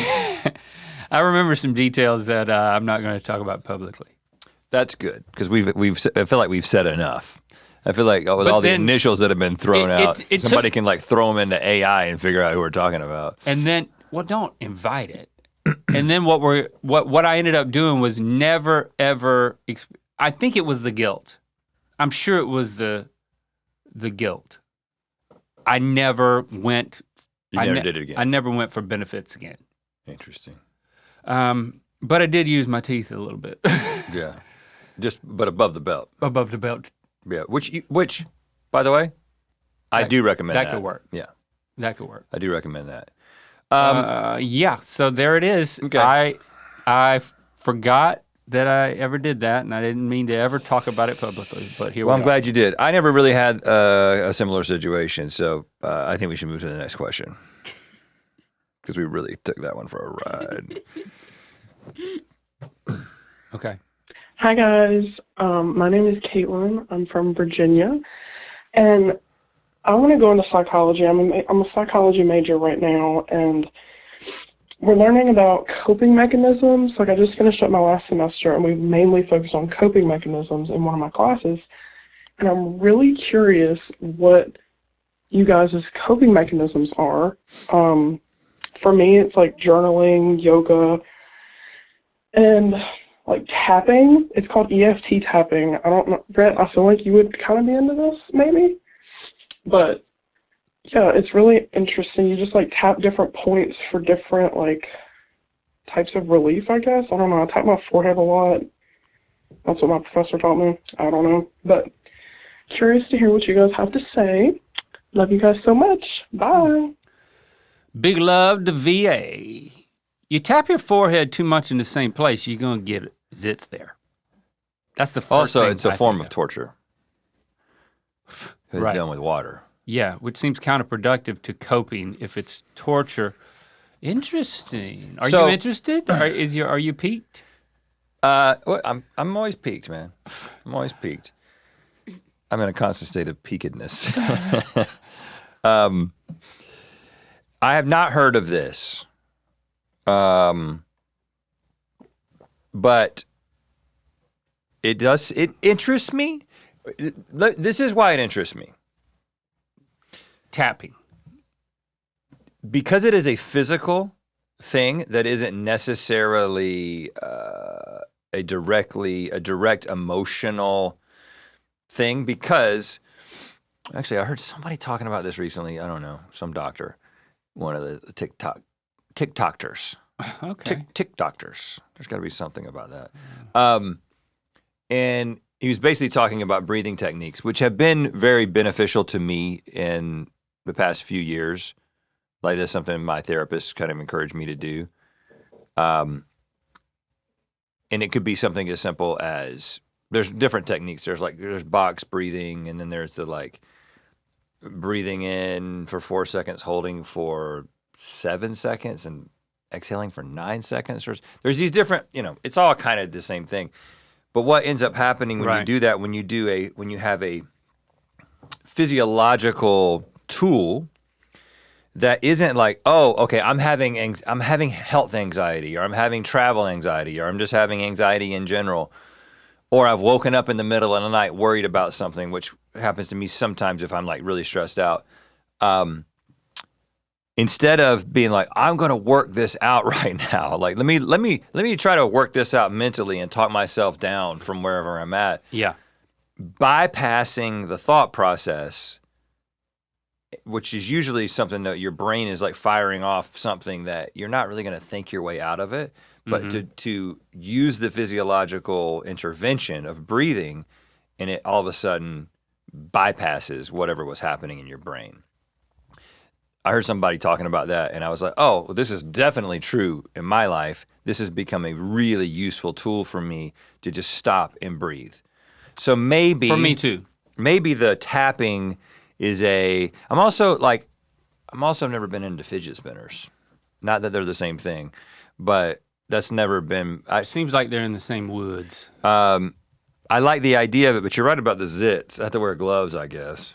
[SPEAKER 2] I remember some details that I'm not going to talk about publicly.
[SPEAKER 1] That's good because I feel like we've said enough. I feel like with all the initials that have been thrown out, somebody can like throw them into AI and figure out who we're talking about.
[SPEAKER 2] And then, well, don't invite it. And then what I ended up doing was never ever. I think it was the guilt. I'm sure it was the guilt. I never went.
[SPEAKER 1] You never did it again.
[SPEAKER 2] I never went for benefits again.
[SPEAKER 1] Interesting.
[SPEAKER 2] But I did use my teeth a little bit.
[SPEAKER 1] Yeah. But above the belt.
[SPEAKER 2] Above the belt.
[SPEAKER 1] Yeah. Which, by the way, I do recommend that.
[SPEAKER 2] That could work.
[SPEAKER 1] Yeah.
[SPEAKER 2] That could work.
[SPEAKER 1] I do recommend that.
[SPEAKER 2] Yeah. So there it is.
[SPEAKER 1] Okay.
[SPEAKER 2] I forgot that I ever did that, and I didn't mean to ever talk about it publicly. But here we
[SPEAKER 1] I'm
[SPEAKER 2] are.
[SPEAKER 1] glad you did. I never really had a similar situation, so I think we should move to the next question because we really took that one for a ride.
[SPEAKER 2] Okay.
[SPEAKER 5] Hi guys, my name is Caitlin. I'm from Virginia, and I want to go into psychology. I'm a psychology major right now, and we're learning about coping mechanisms. Like, I just finished up my last semester, and we mainly focused on coping mechanisms in one of my classes, and I'm really curious what you guys' coping mechanisms are. For me, it's like journaling, yoga, and like tapping. It's called EFT tapping. I don't know, Rhett, I feel like you would kind of be into this, maybe? But yeah, it's really interesting. You just like tap different points for different like types of relief, I guess. I don't know. I tap my forehead a lot. That's what my professor taught me. I don't know. But curious to hear what you guys have to say. Love you guys so much. Bye.
[SPEAKER 2] Big love to VA. You tap your forehead too much in the same place, you're going to get zits there. That's the first
[SPEAKER 1] Also,
[SPEAKER 2] thing
[SPEAKER 1] it's a
[SPEAKER 2] I
[SPEAKER 1] form
[SPEAKER 2] think
[SPEAKER 1] of torture. 'Cause
[SPEAKER 2] Right.
[SPEAKER 1] It's done with water.
[SPEAKER 2] Yeah, which seems counterproductive to coping if it's torture. Interesting. Are
[SPEAKER 1] So-
[SPEAKER 2] you interested? Are you piqued?
[SPEAKER 1] Well, I'm always peaked, man. I'm always peaked. I'm in a constant state of peakedness. I have not heard of this. But it interests me. This is why it interests me.
[SPEAKER 2] Tapping.
[SPEAKER 1] Because it is a physical thing that isn't necessarily a direct emotional thing. Because actually, I heard somebody talking about this recently. I don't know, some doctor, one of the TikTokers.
[SPEAKER 2] Okay.
[SPEAKER 1] TikTokers. There's got to be something about that. And he was basically talking about breathing techniques, which have been very beneficial to me in the past few years. Like, that's something my therapist kind of encouraged me to do. And it could be something as simple as there's different techniques. There's box breathing, and then there's the like breathing in for 4 seconds, holding for 7 seconds, and exhaling for 9 seconds. There's these different, it's all kind of the same thing. But what ends up happening when you do that, when you have a physiological tool that isn't like, oh, okay, I'm having health anxiety, or I'm having travel anxiety, or I'm just having anxiety in general, or I've woken up in the middle of the night worried about something, which happens to me sometimes if I'm like really stressed out. Instead of being like, I'm gonna work this out right now, like let me try to work this out mentally and talk myself down from wherever I'm at.
[SPEAKER 2] Yeah.
[SPEAKER 1] Bypassing the thought process, which is usually something that your brain is like firing off something that you're not really going to think your way out of it, but to use the physiological intervention of breathing, and it all of a sudden bypasses whatever was happening in your brain. I heard somebody talking about that, and I was like, oh, well, this is definitely true in my life. This has become a really useful tool for me to just stop and breathe. So maybe
[SPEAKER 2] for me too.
[SPEAKER 1] Maybe the tapping is I'm also never been into fidget spinners. Not that they're the same thing, but that's never been.
[SPEAKER 2] Seems like they're in the same woods.
[SPEAKER 1] I like the idea of it, but you're right about the zits. I have to wear gloves, I guess.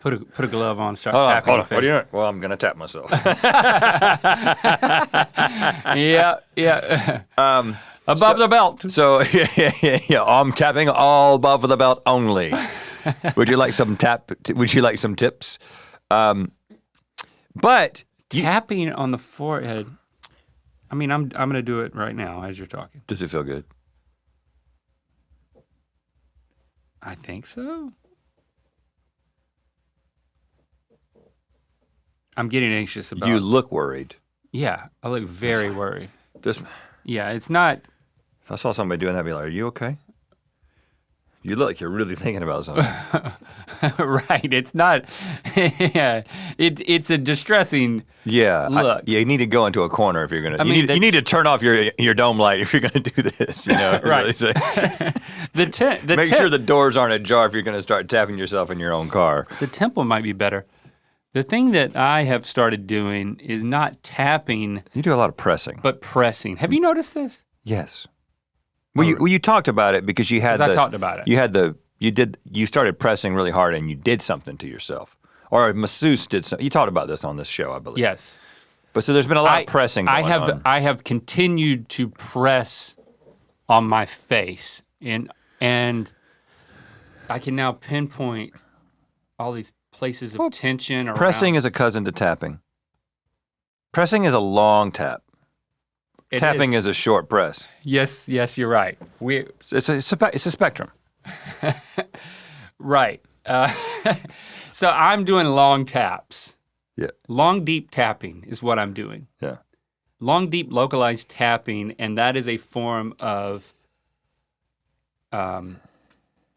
[SPEAKER 2] Put a glove on, start tapping
[SPEAKER 1] hold
[SPEAKER 2] your
[SPEAKER 1] on.
[SPEAKER 2] face.
[SPEAKER 1] What are you doing? Well, I'm gonna tap myself.
[SPEAKER 2] Yeah. Above the belt.
[SPEAKER 1] So yeah. I'm tapping all above the belt only. Would you like some tips? But
[SPEAKER 2] tapping on the forehead. I mean, I'm gonna do it right now as you're talking.
[SPEAKER 1] Does it feel good?
[SPEAKER 2] I think so. I'm getting anxious about.
[SPEAKER 1] You look worried.
[SPEAKER 2] Yeah, I look very worried.
[SPEAKER 1] This.
[SPEAKER 2] Yeah, it's not.
[SPEAKER 1] If I saw somebody doing that, I'd be like, "Are you okay?" You look like you're really thinking about something.
[SPEAKER 2] Right. It's not. Yeah. It's a distressing.
[SPEAKER 1] Yeah.
[SPEAKER 2] Look.
[SPEAKER 1] You need to go into a corner if you're gonna.
[SPEAKER 2] You
[SPEAKER 1] need to turn off your dome light if you're gonna do this.
[SPEAKER 2] Right.
[SPEAKER 1] Make sure the doors aren't ajar if you're gonna start tapping yourself in your own car.
[SPEAKER 2] The tempo might be better. The thing that I have started doing is not tapping.
[SPEAKER 1] You do a lot of pressing.
[SPEAKER 2] But pressing. Have you noticed this?
[SPEAKER 1] Yes. Well, you talked about it because you had.
[SPEAKER 2] I talked about it.
[SPEAKER 1] You started pressing really hard and you did something to yourself, or a masseuse did something. You talked about this on this show, I believe.
[SPEAKER 2] Yes.
[SPEAKER 1] But so there's been a lot of pressing going on.
[SPEAKER 2] I have continued to press on my face, and I can now pinpoint all these places of tension around.
[SPEAKER 1] Pressing is a cousin to tapping. Pressing is a long tap. Tapping is a short press.
[SPEAKER 2] Yes, you're right.
[SPEAKER 1] It's a spectrum.
[SPEAKER 2] Right. So I'm doing long taps.
[SPEAKER 1] Yeah.
[SPEAKER 2] Long, deep tapping is what I'm doing.
[SPEAKER 1] Yeah.
[SPEAKER 2] Long, deep, localized tapping, and that is a form of,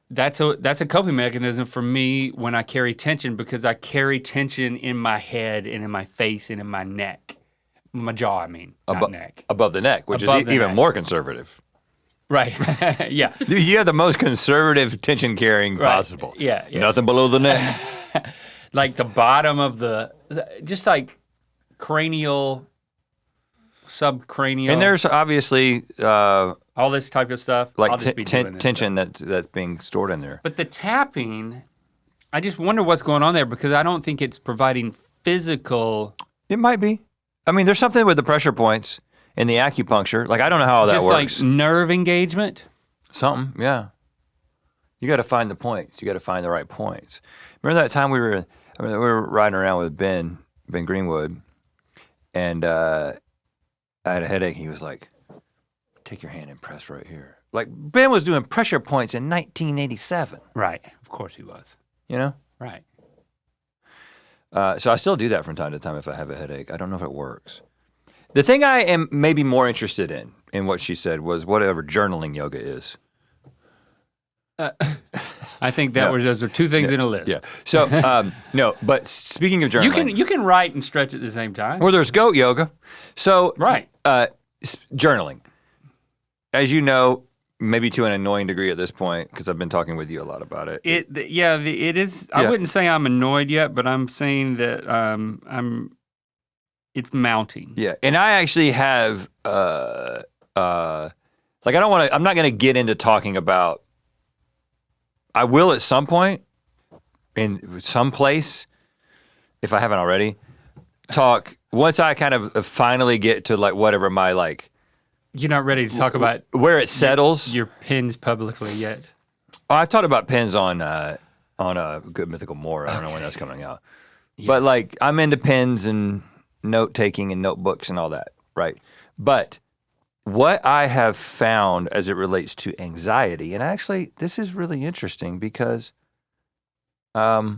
[SPEAKER 2] that's a coping mechanism for me when I carry tension, because I carry tension in my head and in my face and in my neck. My jaw, I mean, not neck.
[SPEAKER 1] Above the neck, which is even more conservative.
[SPEAKER 2] Right, yeah.
[SPEAKER 1] You have the most conservative tension carrying possible.
[SPEAKER 2] Yeah.
[SPEAKER 1] Nothing below the neck.
[SPEAKER 2] Like the bottom of just like cranial, subcranial.
[SPEAKER 1] And there's obviously
[SPEAKER 2] all this type of stuff.
[SPEAKER 1] Like
[SPEAKER 2] I'll just be doing this
[SPEAKER 1] tension
[SPEAKER 2] stuff.
[SPEAKER 1] that's being stored in there.
[SPEAKER 2] But the tapping, I just wonder what's going on there, because I don't think it's providing physical.
[SPEAKER 1] It might be. I mean, there's something with the pressure points and the acupuncture. Like, I don't know how that works.
[SPEAKER 2] Just like nerve engagement?
[SPEAKER 1] Something, yeah. You got to find the points. You got to find the right points. Remember that time we were riding around with Ben Greenwood, and I had a headache. He was like, take your hand and press right here. Like, Ben was doing pressure points in 1987.
[SPEAKER 2] Right, of course he was.
[SPEAKER 1] You know?
[SPEAKER 2] Right.
[SPEAKER 1] So I still do that from time to time if I have a headache. I don't know if it works. The thing I am maybe more interested in what she said, was whatever journaling yoga is.
[SPEAKER 2] I think those are two things in a list.
[SPEAKER 1] Yeah. So no, but speaking of journaling,
[SPEAKER 2] you can write and stretch at the same time.
[SPEAKER 1] Or there's goat yoga. So
[SPEAKER 2] right.
[SPEAKER 1] Journaling, as you know, maybe to an annoying degree at this point because I've been talking with you a lot about it.
[SPEAKER 2] It is. I wouldn't say I'm annoyed yet, but I'm saying that it's mounting.
[SPEAKER 1] Yeah, and I actually have like I'm not going to get into talking about. I will at some point, in some place, if I haven't already, talk once I kind of finally get to like whatever my like.
[SPEAKER 2] You're not ready to talk about
[SPEAKER 1] where it settles.
[SPEAKER 2] Your pins publicly yet.
[SPEAKER 1] Oh, I've talked about pins on a Good Mythical more. I don't know when that's coming out, but like I'm into pins and note taking and notebooks and all that, right? But what I have found as it relates to anxiety, and actually this is really interesting because I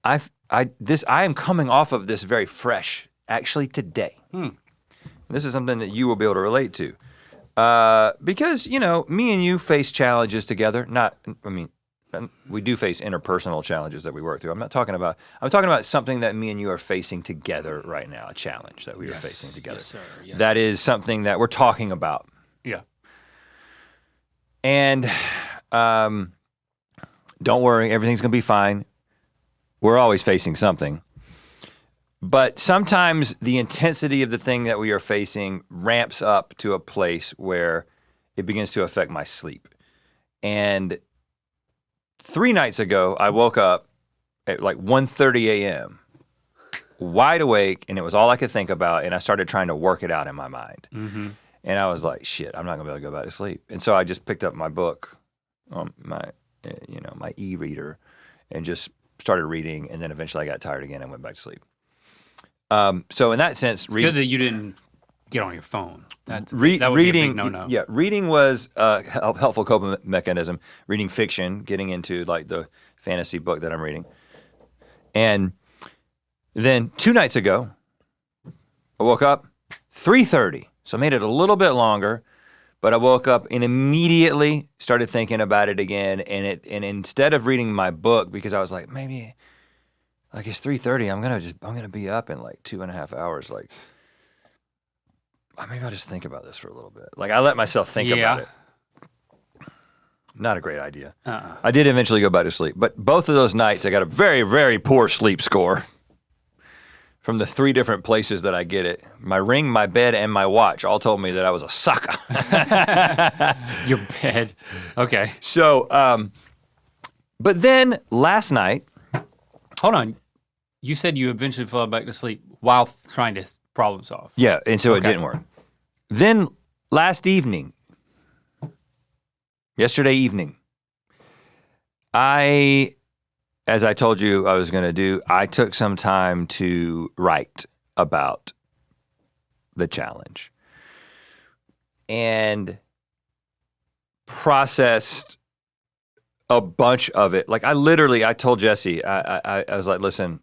[SPEAKER 1] am coming off of this very fresh actually today. This is something that you will be able to relate to. Because, you know, me and you face challenges together. We do face interpersonal challenges that we work through. I'm talking about something that me and you are facing together right now, a challenge that we are facing together.
[SPEAKER 2] Yes, sir. Yes,
[SPEAKER 1] that is something that we're talking about.
[SPEAKER 2] Yeah.
[SPEAKER 1] And don't worry, everything's gonna be fine. We're always facing something. But sometimes the intensity of the thing that we are facing ramps up to a place where it begins to affect my sleep. And 3 nights ago, I woke up at like 1:30 a.m., wide awake, and it was all I could think about, and I started trying to work it out in my mind.
[SPEAKER 2] Mm-hmm.
[SPEAKER 1] And I was like, shit, I'm not gonna be able to go back to sleep. And so I just picked up my book, my e-reader, and just started reading, and then eventually I got tired again and went back to sleep. So in that sense,
[SPEAKER 2] it's good that you didn't get on your phone. That would
[SPEAKER 1] reading,
[SPEAKER 2] be a big no-no.
[SPEAKER 1] Yeah, reading was a helpful coping mechanism. Reading fiction, getting into like the fantasy book that I'm reading. And then 2 nights ago, I woke up 3:30. So I made it a little bit longer, but I woke up and immediately started thinking about it again. And instead of reading my book, because I was like, maybe like it's 3:30, I'm gonna be up in like 2.5 hours. Like, maybe I'll just think about this for a little bit. Like I let myself think about it. Not a great idea. I did eventually go back to sleep, but both of those nights I got a very, very poor sleep score from the 3 different places that I get it. My ring, my bed, and my watch all told me that I was a sucker.
[SPEAKER 2] Your bed. Okay.
[SPEAKER 1] So, but then last night.
[SPEAKER 2] Hold on. You said you eventually fell back to sleep while trying to problem solve.
[SPEAKER 1] Yeah, and so it didn't work. Then yesterday evening, as I told you I was gonna do, I took some time to write about the challenge and processed a bunch of it. Like I told Jesse, I was like, listen,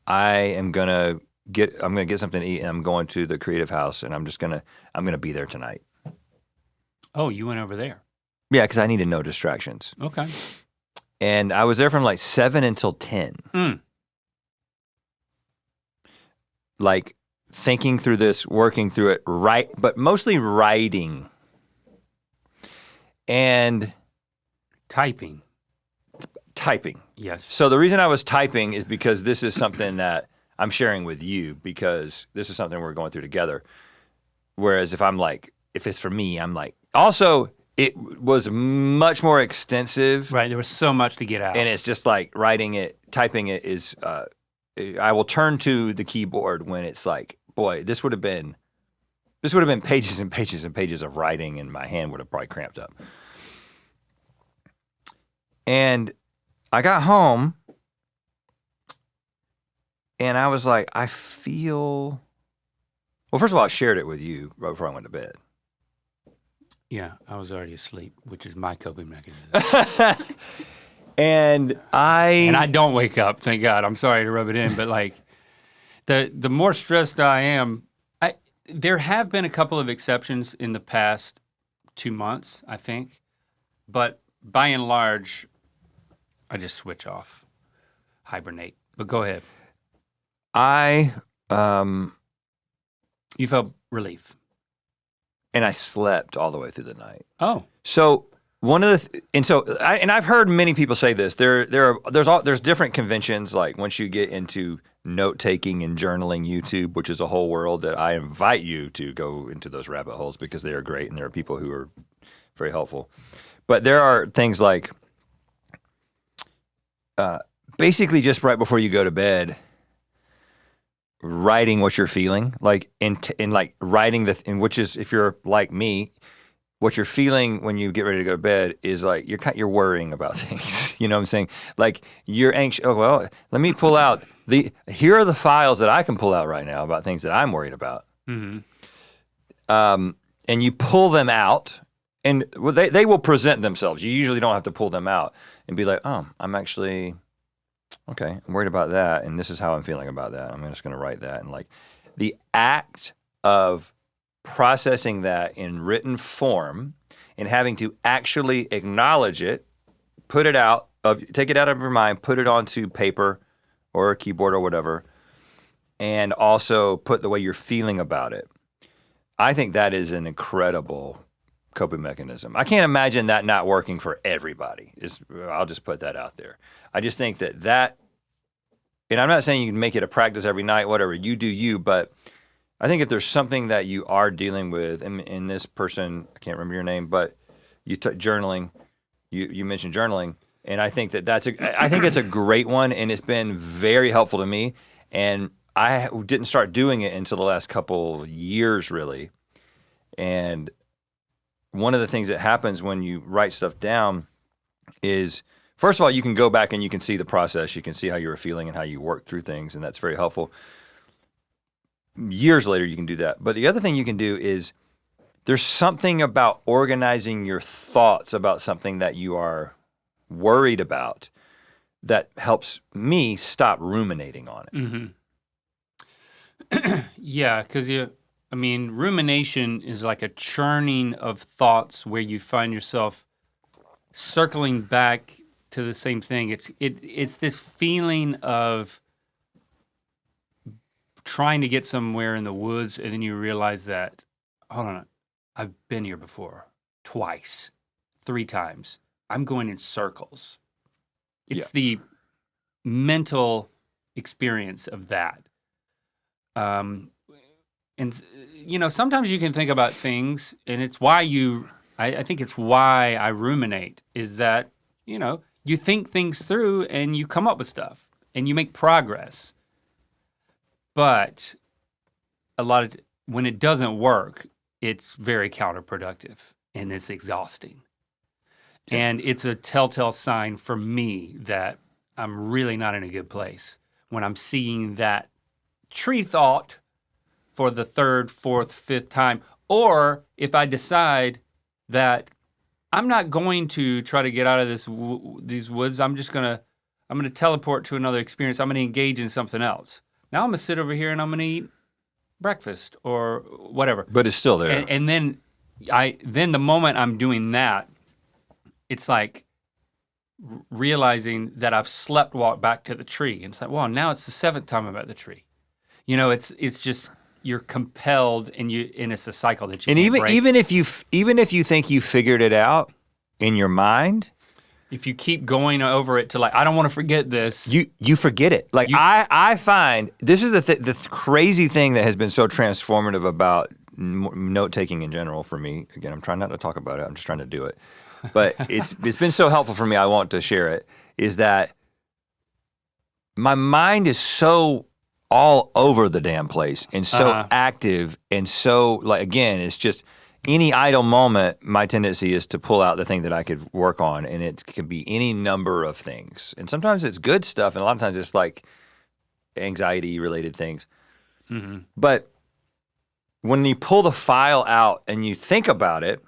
[SPEAKER 1] I'm gonna get something to eat and I'm going to the Creative House and I'm gonna be there tonight.
[SPEAKER 2] Oh, you went over there.
[SPEAKER 1] Yeah, because I needed no distractions.
[SPEAKER 2] Okay.
[SPEAKER 1] And I was there from like 7 until 10. Like thinking through this, working through it, but mostly writing. And
[SPEAKER 2] typing.
[SPEAKER 1] Yes. So the reason I was typing is because this is something that I'm sharing with you because this is something we're going through together. Whereas if it's for me, I'm like, also it was much more extensive.
[SPEAKER 2] Right, there was so much to get out.
[SPEAKER 1] And it's just like typing it is, I will turn to the keyboard when it's like, boy, this would have been pages and pages and pages of writing and my hand would have probably cramped up. And I got home and I was like, well, first of all, I shared it with you right before I went to bed.
[SPEAKER 2] Yeah, I was already asleep, which is my coping mechanism.
[SPEAKER 1] And I
[SPEAKER 2] don't wake up, thank God. I'm sorry to rub it in, but like the more stressed I am, there have been a couple of exceptions in the past 2 months, I think, but by and large, I just switch off, hibernate. But go ahead.
[SPEAKER 1] You
[SPEAKER 2] felt relief.
[SPEAKER 1] and I slept all the way through the night.
[SPEAKER 2] Oh.
[SPEAKER 1] So one of the and I've heard many people say this. There's different conventions. Like once you get into note taking and journaling, YouTube, which is a whole world that I invite you to go into those rabbit holes because they are great and there are people who are very helpful. But there are things like basically just right before you go to bed, writing what you're feeling, like in like writing which is, if you're like me, what you're feeling when you get ready to go to bed is like you're worrying about things. You know what I'm saying? Like you're anxious. Oh well, let me pull out here are the files that I can pull out right now about things that I'm worried about. Mm-hmm. And you pull them out, and they will present themselves. You usually don't have to pull them out and be like, oh, I'm actually okay. I'm worried about that, and this is how I'm feeling about that. I'm just going to write that, and like the act of processing that in written form and having to actually acknowledge it, put it out take it out of your mind, put it onto paper or a keyboard or whatever, and also put the way you're feeling about it. I think that is an incredible coping mechanism. I can't imagine that not working for everybody. I'll just put that out there. I just think that, and I'm not saying you can make it a practice every night, whatever, you do you, but I think if there's something that you are dealing with, and this person, I can't remember your name, but journaling, you mentioned journaling, and I think I think it's a great one, and it's been very helpful to me, and I didn't start doing it until the last couple years, really. And one of the things that happens when you write stuff down is, first of all, you can go back and you can see the process, you can see how you were feeling and how you worked through things, and that's very helpful. Years later, you can do that. But the other thing you can do is there's something about organizing your thoughts about something that you are worried about that helps me stop ruminating on it.
[SPEAKER 2] Mm-hmm. Yeah, because rumination is like a churning of thoughts where you find yourself circling back to the same thing. It's this feeling of trying to get somewhere in the woods, and then you realize that, hold on, I've been here before, twice, 3 times. I'm going in circles. It's the mental experience of that. And sometimes you can think about things, and it's why I think it's why I ruminate, is that, you think things through and you come up with stuff and you make progress. But when it doesn't work, it's very counterproductive and it's exhausting. Yeah. And it's a telltale sign for me that I'm really not in a good place when I'm seeing that tree thought for the 3rd, 4th, 5th time. Or if I decide that I'm not going to try to get out of these woods, I'm going to teleport to another experience. I'm going to engage in something else. Now I'm going to sit over here and I'm going to eat breakfast or whatever.
[SPEAKER 1] But it's still there.
[SPEAKER 2] And then the moment I'm doing that, it's like realizing that I've walked back to the tree. And it's like, well, now it's the 7th time I'm at the tree. It's just, you're compelled, and it's a cycle that you can't break.
[SPEAKER 1] even if you think you figured it out in your mind,
[SPEAKER 2] if you keep going over it to like, I don't want to forget this.
[SPEAKER 1] You forget it. Like I find, this is the crazy thing that has been so transformative about note-taking in general for me. Again, I'm trying not to talk about it. I'm just trying to do it. But it's been so helpful for me, I want to share it, is that my mind is so all over the damn place and so active and so, like, again, it's just any idle moment, my tendency is to pull out the thing that I could work on, and it could be any number of things. And sometimes it's good stuff, and a lot of times it's like anxiety-related things. Mm-hmm. But when you pull the file out and you think about it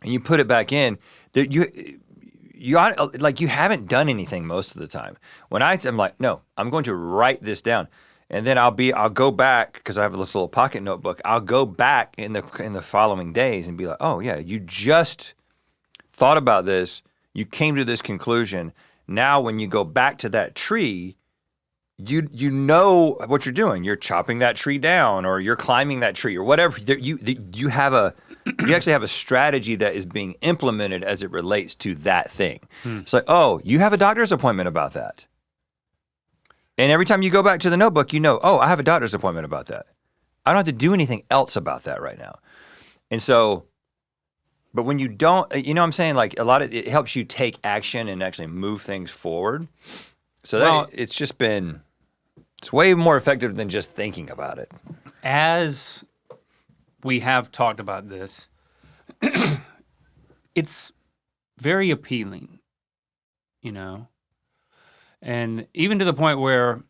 [SPEAKER 1] and you put it back in, you haven't done anything most of the time. When I'm like, no, I'm going to write this down. And then I'll go back, because I have this little pocket notebook. I'll go back in the following days and be like, oh yeah, you just thought about this. You came to this conclusion. Now, when you go back to that tree, you know what you're doing. You're chopping that tree down, or you're climbing that tree, or whatever. You have You actually have a strategy that is being implemented as it relates to that thing. It's like, oh, you have a doctor's appointment about that. And every time you go back to the notebook, you know, oh, I have a doctor's appointment about that. I don't have to do anything else about that right now. And so, but when you don't, you know what I'm saying? Like it helps you take action and actually move things forward. So it's just been, it's way more effective than just thinking about it.
[SPEAKER 2] As we have talked about this, it's very appealing, you know? And even to the point where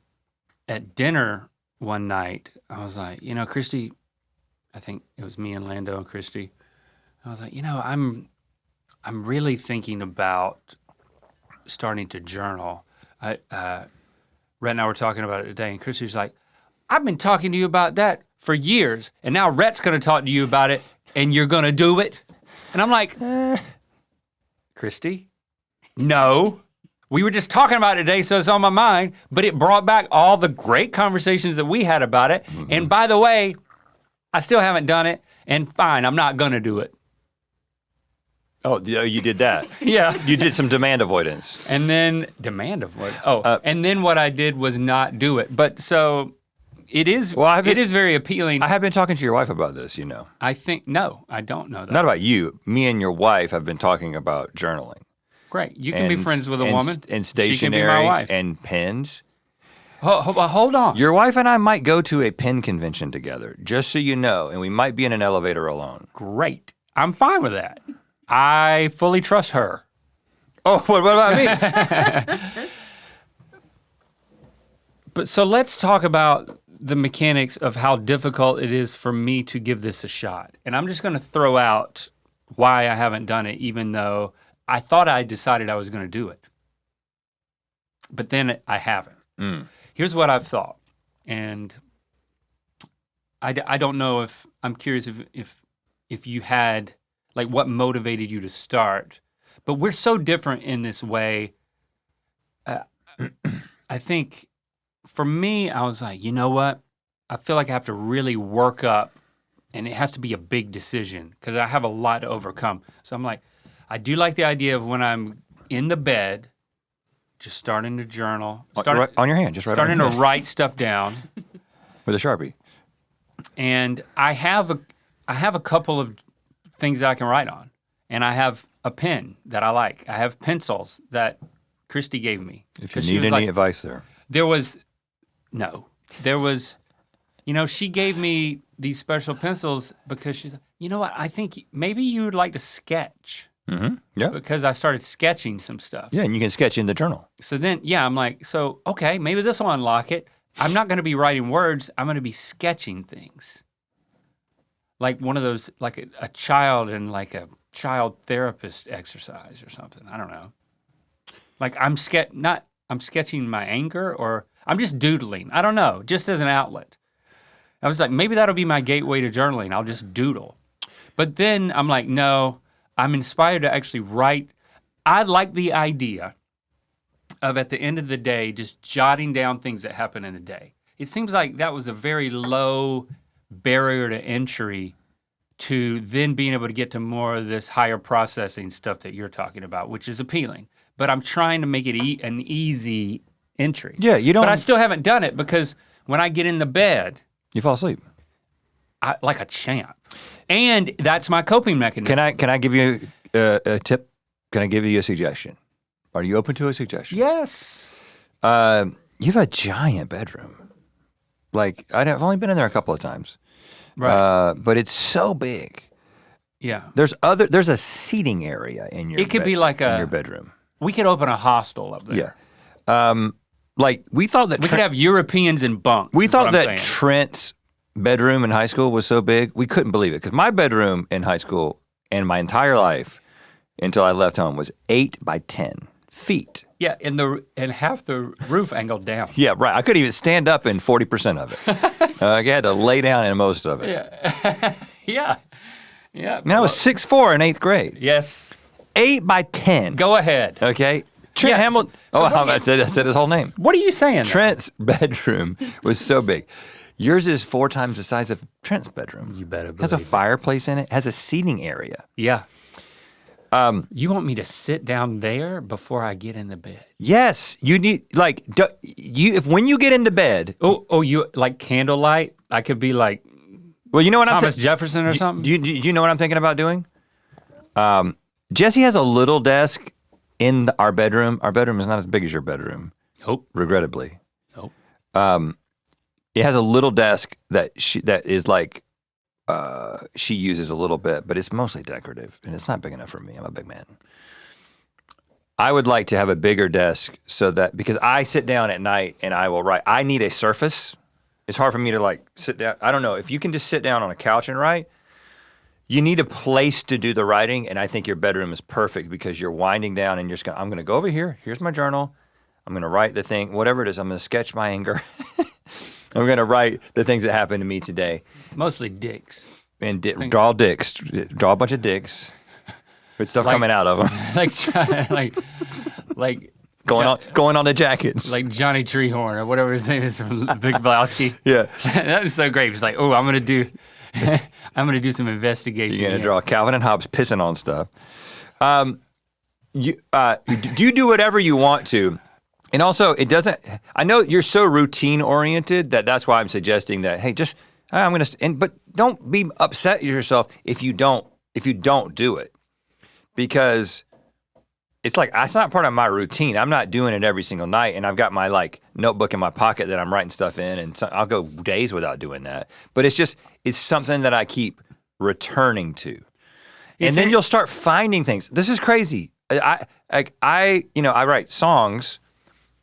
[SPEAKER 2] at dinner one night, I was like, you know, Christy, I think it was me and Lando and Christy. I was like, you know, I'm really thinking about starting to journal. Rhett and I were talking about it today, and Christy's like, I've been talking to you about that for years, and now Rhett's gonna talk to you about it, and you're gonna do it? And I'm like, Christy, no. We were just talking about it today, so it's on my mind, but it brought back all the great conversations that we had about it. Mm-hmm. And by the way, I still haven't done it, and fine, I'm not gonna do it.
[SPEAKER 1] Oh, you did that?
[SPEAKER 2] Yeah.
[SPEAKER 1] You did some demand avoidance.
[SPEAKER 2] And then, and then what I did was not do it. But so, it is very appealing.
[SPEAKER 1] I have been talking to your wife about this, you know.
[SPEAKER 2] No, I don't know that.
[SPEAKER 1] Not about you. Me and your wife have been talking about journaling.
[SPEAKER 2] Great, you can be friends with a woman.
[SPEAKER 1] And stationery. She can be my wife. And pens.
[SPEAKER 2] Hold on.
[SPEAKER 1] Your wife and I might go to a pen convention together, just so you know, and we might be in an elevator alone.
[SPEAKER 2] Great, I'm fine with that. I fully trust her.
[SPEAKER 1] Oh, what about me?
[SPEAKER 2] But so let's talk about the mechanics of how difficult it is for me to give this a shot. And I'm just gonna throw out why I haven't done it, even though I thought I decided I was gonna do it. But then I haven't. Here's what I've thought. And I don't know if, I'm curious if you had, like what motivated you to start. But we're so different in this way. I think for me, I was like, you know what? I feel like I have to really work up, and it has to be a big decision because I have a lot to overcome. So I'm like, I do like the idea of when I'm in the bed, just starting to journal.
[SPEAKER 1] Right on your hand, just right on your hand.
[SPEAKER 2] Starting to write stuff down.
[SPEAKER 1] With a Sharpie.
[SPEAKER 2] And I have a couple of things that I can write on. And I have a pen that I like. I have pencils that Christy gave me.
[SPEAKER 1] If you need any advice there.
[SPEAKER 2] There was, you know, she gave me these special pencils because she's like, you know what, I think maybe you would like to sketch.
[SPEAKER 1] Mm-hmm. Yeah.
[SPEAKER 2] Because I started sketching some stuff.
[SPEAKER 1] Yeah, and you can sketch in the journal.
[SPEAKER 2] So then, yeah, I'm like, so, okay, maybe this will unlock it. I'm not gonna be writing words, I'm gonna be sketching things. Like one of those, like a child and like a child therapist exercise or something, I don't know. Like I'm sketching my anger, or I'm just doodling, I don't know, just as an outlet. I was like, maybe that'll be my gateway to journaling, I'll just doodle. But then I'm like, no, I'm inspired to actually write. I like the idea of at the end of the day, just jotting down things that happen in the day. It seems like that was a very low barrier to entry to then being able to get to more of this higher processing stuff that you're talking about, which is appealing. But I'm trying to make it an easy entry.
[SPEAKER 1] Yeah, you don't.
[SPEAKER 2] But I still haven't done it because when I get in the bed,
[SPEAKER 1] you fall asleep.
[SPEAKER 2] Like a champ. And that's my coping mechanism.
[SPEAKER 1] Can I give you a tip? Can I give you a suggestion? Are you open to a suggestion?
[SPEAKER 2] Yes.
[SPEAKER 1] You have a giant bedroom. Like, I've only been in there a couple of times.
[SPEAKER 2] Right.
[SPEAKER 1] But it's so big.
[SPEAKER 2] Yeah.
[SPEAKER 1] There's a seating area in your
[SPEAKER 2] It could be like
[SPEAKER 1] in your bedroom.
[SPEAKER 2] We could open a hostel up there.
[SPEAKER 1] Yeah. Like we thought that
[SPEAKER 2] we could have Europeans in bunks.
[SPEAKER 1] We thought that Trent's bedroom in high school was so big, we couldn't believe it. Because my bedroom in high school and my entire life until I left home was 8 by 10 feet.
[SPEAKER 2] Yeah, and half the roof angled down.
[SPEAKER 1] Yeah, right. I couldn't even stand up in 40% of it. I had to lay down in most of it.
[SPEAKER 2] Yeah. Yeah. Yeah.
[SPEAKER 1] Man, I was 6'4" in 8th grade.
[SPEAKER 2] Yes.
[SPEAKER 1] 8 by 10.
[SPEAKER 2] Go ahead.
[SPEAKER 1] Okay. Trent Hamilton. I said his whole name.
[SPEAKER 2] What are you saying?
[SPEAKER 1] Trent's bedroom was so big. Yours is 4 times the size of Trent's bedroom.
[SPEAKER 2] You better believe
[SPEAKER 1] Has a
[SPEAKER 2] it.
[SPEAKER 1] fireplace in it. Has a seating area.
[SPEAKER 2] Yeah. You want me to sit down there before I get in the bed?
[SPEAKER 1] Yes, you need like when you get into bed.
[SPEAKER 2] Oh, you like candlelight? I could be like
[SPEAKER 1] Well, you know what
[SPEAKER 2] Thomas Jefferson or something.
[SPEAKER 1] Do you know what I'm thinking about doing? Jesse has a little desk in our bedroom. Our bedroom is not as big as your bedroom.
[SPEAKER 2] Nope.
[SPEAKER 1] Regrettably.
[SPEAKER 2] Nope.
[SPEAKER 1] It has a little desk that is like she uses a little bit, but it's mostly decorative and it's not big enough for me. I'm a big man. I would like to have a bigger desk so that, because I sit down at night and I will write. I need a surface. It's hard for me to like sit down. I don't know, if you can just sit down on a couch and write, you need a place to do the writing, and I think your bedroom is perfect because you're winding down and you're just going, I'm gonna go over here, here's my journal, I'm gonna write the thing, whatever it is, I'm gonna sketch my anger. I'm gonna write the things that happened to me today.
[SPEAKER 2] Mostly dicks.
[SPEAKER 1] And draw dicks, draw a bunch of dicks with stuff coming out of them.
[SPEAKER 2] like
[SPEAKER 1] going on the jackets.
[SPEAKER 2] Like Johnny Treehorn or whatever his name is from Big Lebowski.
[SPEAKER 1] Yeah.
[SPEAKER 2] That was so great. He's like, oh, I'm gonna do some investigation.
[SPEAKER 1] You're gonna draw Calvin and Hobbes pissing on stuff. You do whatever you want to. And also, it doesn't, I know you're so routine oriented that's why I'm suggesting that, hey, just, but don't be upset at yourself if you don't do it. Because it's like, it's not part of my routine. I'm not doing it every single night, and I've got my like notebook in my pocket that I'm writing stuff in, and so I'll go days without doing that. But it's something that I keep returning to. And then you'll start finding things. This is crazy. I write songs,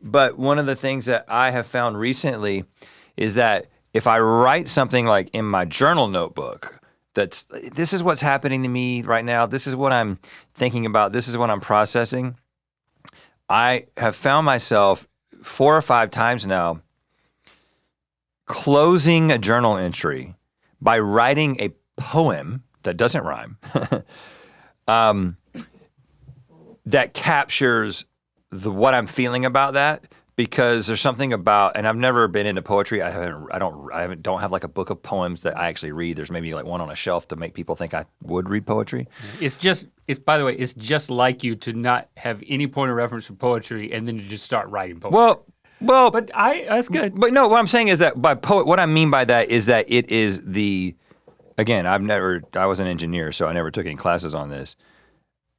[SPEAKER 1] but one of the things that I have found recently is that if I write something like in my journal notebook, this is what's happening to me right now, this is what I'm thinking about, this is what I'm processing, I have found myself 4 or 5 times now closing a journal entry by writing a poem that doesn't rhyme, that captures what I'm feeling about that, because there's something about, and I've never been into poetry. I don't have like a book of poems that I actually read. There's maybe like one on a shelf to make people think I would read poetry.
[SPEAKER 2] By the way, it's just like you to not have any point of reference for poetry and then to just start writing poetry.
[SPEAKER 1] Well,
[SPEAKER 2] but that's good.
[SPEAKER 1] But no, what I'm saying is that what I mean by that is that it is again, I was an engineer, so I never took any classes on this.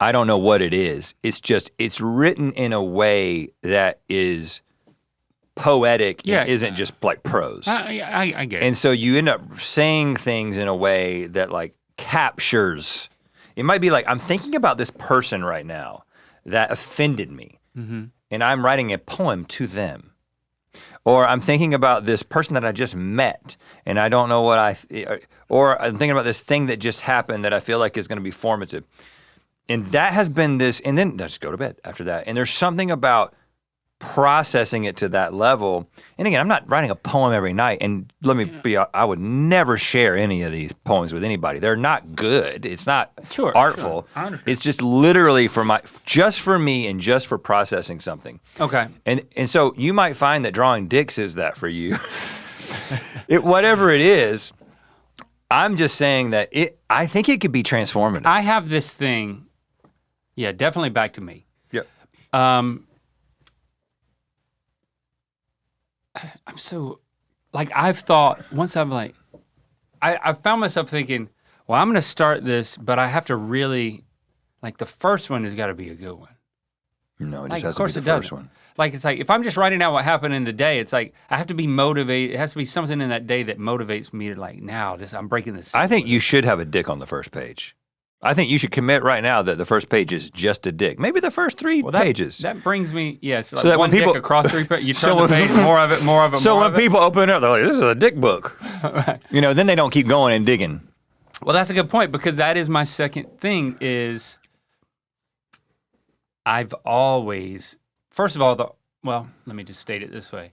[SPEAKER 1] I don't know what it is. It's written in a way that is poetic and isn't just like prose.
[SPEAKER 2] I get it.
[SPEAKER 1] And so you end up saying things in a way that like captures. It might be like, I'm thinking about this person right now that offended me, and I'm writing a poem to them. Or I'm thinking about this person that I just met, and I don't know or I'm thinking about this thing that just happened that I feel like is gonna be formative. And that has been this, and then just go to bed after that. And there's something about processing it to that level. And again, I'm not writing a poem every night. And let me be, I would never share any of these poems with anybody. They're not good. It's not artful.
[SPEAKER 2] Sure.
[SPEAKER 1] It's just literally just for me and just for processing something.
[SPEAKER 2] Okay.
[SPEAKER 1] And so you might find that drawing dicks is that for you. Whatever it is, I'm just saying that I think it could be transformative.
[SPEAKER 2] I have this thing. Yeah, definitely back to me.
[SPEAKER 1] Yep.
[SPEAKER 2] I'm so, like, I've thought, once I'm like, I found myself thinking, well, I'm gonna start this, but I have to really, like, the first one has gotta be a good one.
[SPEAKER 1] No, it
[SPEAKER 2] Like,
[SPEAKER 1] just has
[SPEAKER 2] of course
[SPEAKER 1] to
[SPEAKER 2] it
[SPEAKER 1] be the first
[SPEAKER 2] doesn't.
[SPEAKER 1] one.
[SPEAKER 2] Like, it's like, if I'm just writing out what happened in the day, it's like, I have to be motivated. It has to be something in that day that motivates me to like, I'm breaking this.
[SPEAKER 1] I think you should have a dick on the first page. I think you should commit right now that the first page is just a dick. Maybe the first 3 pages.
[SPEAKER 2] That brings me, so like
[SPEAKER 1] So that
[SPEAKER 2] one
[SPEAKER 1] when people-
[SPEAKER 2] dick across 3 pages, you turn the page, more of it,
[SPEAKER 1] So
[SPEAKER 2] more
[SPEAKER 1] when
[SPEAKER 2] of it.
[SPEAKER 1] people open it up, they're like, this is a dick book.
[SPEAKER 2] Right.
[SPEAKER 1] Then they don't keep going and digging.
[SPEAKER 2] Well, that's a good point, because that is my second thing is I've always, first of all, let me just state it this way.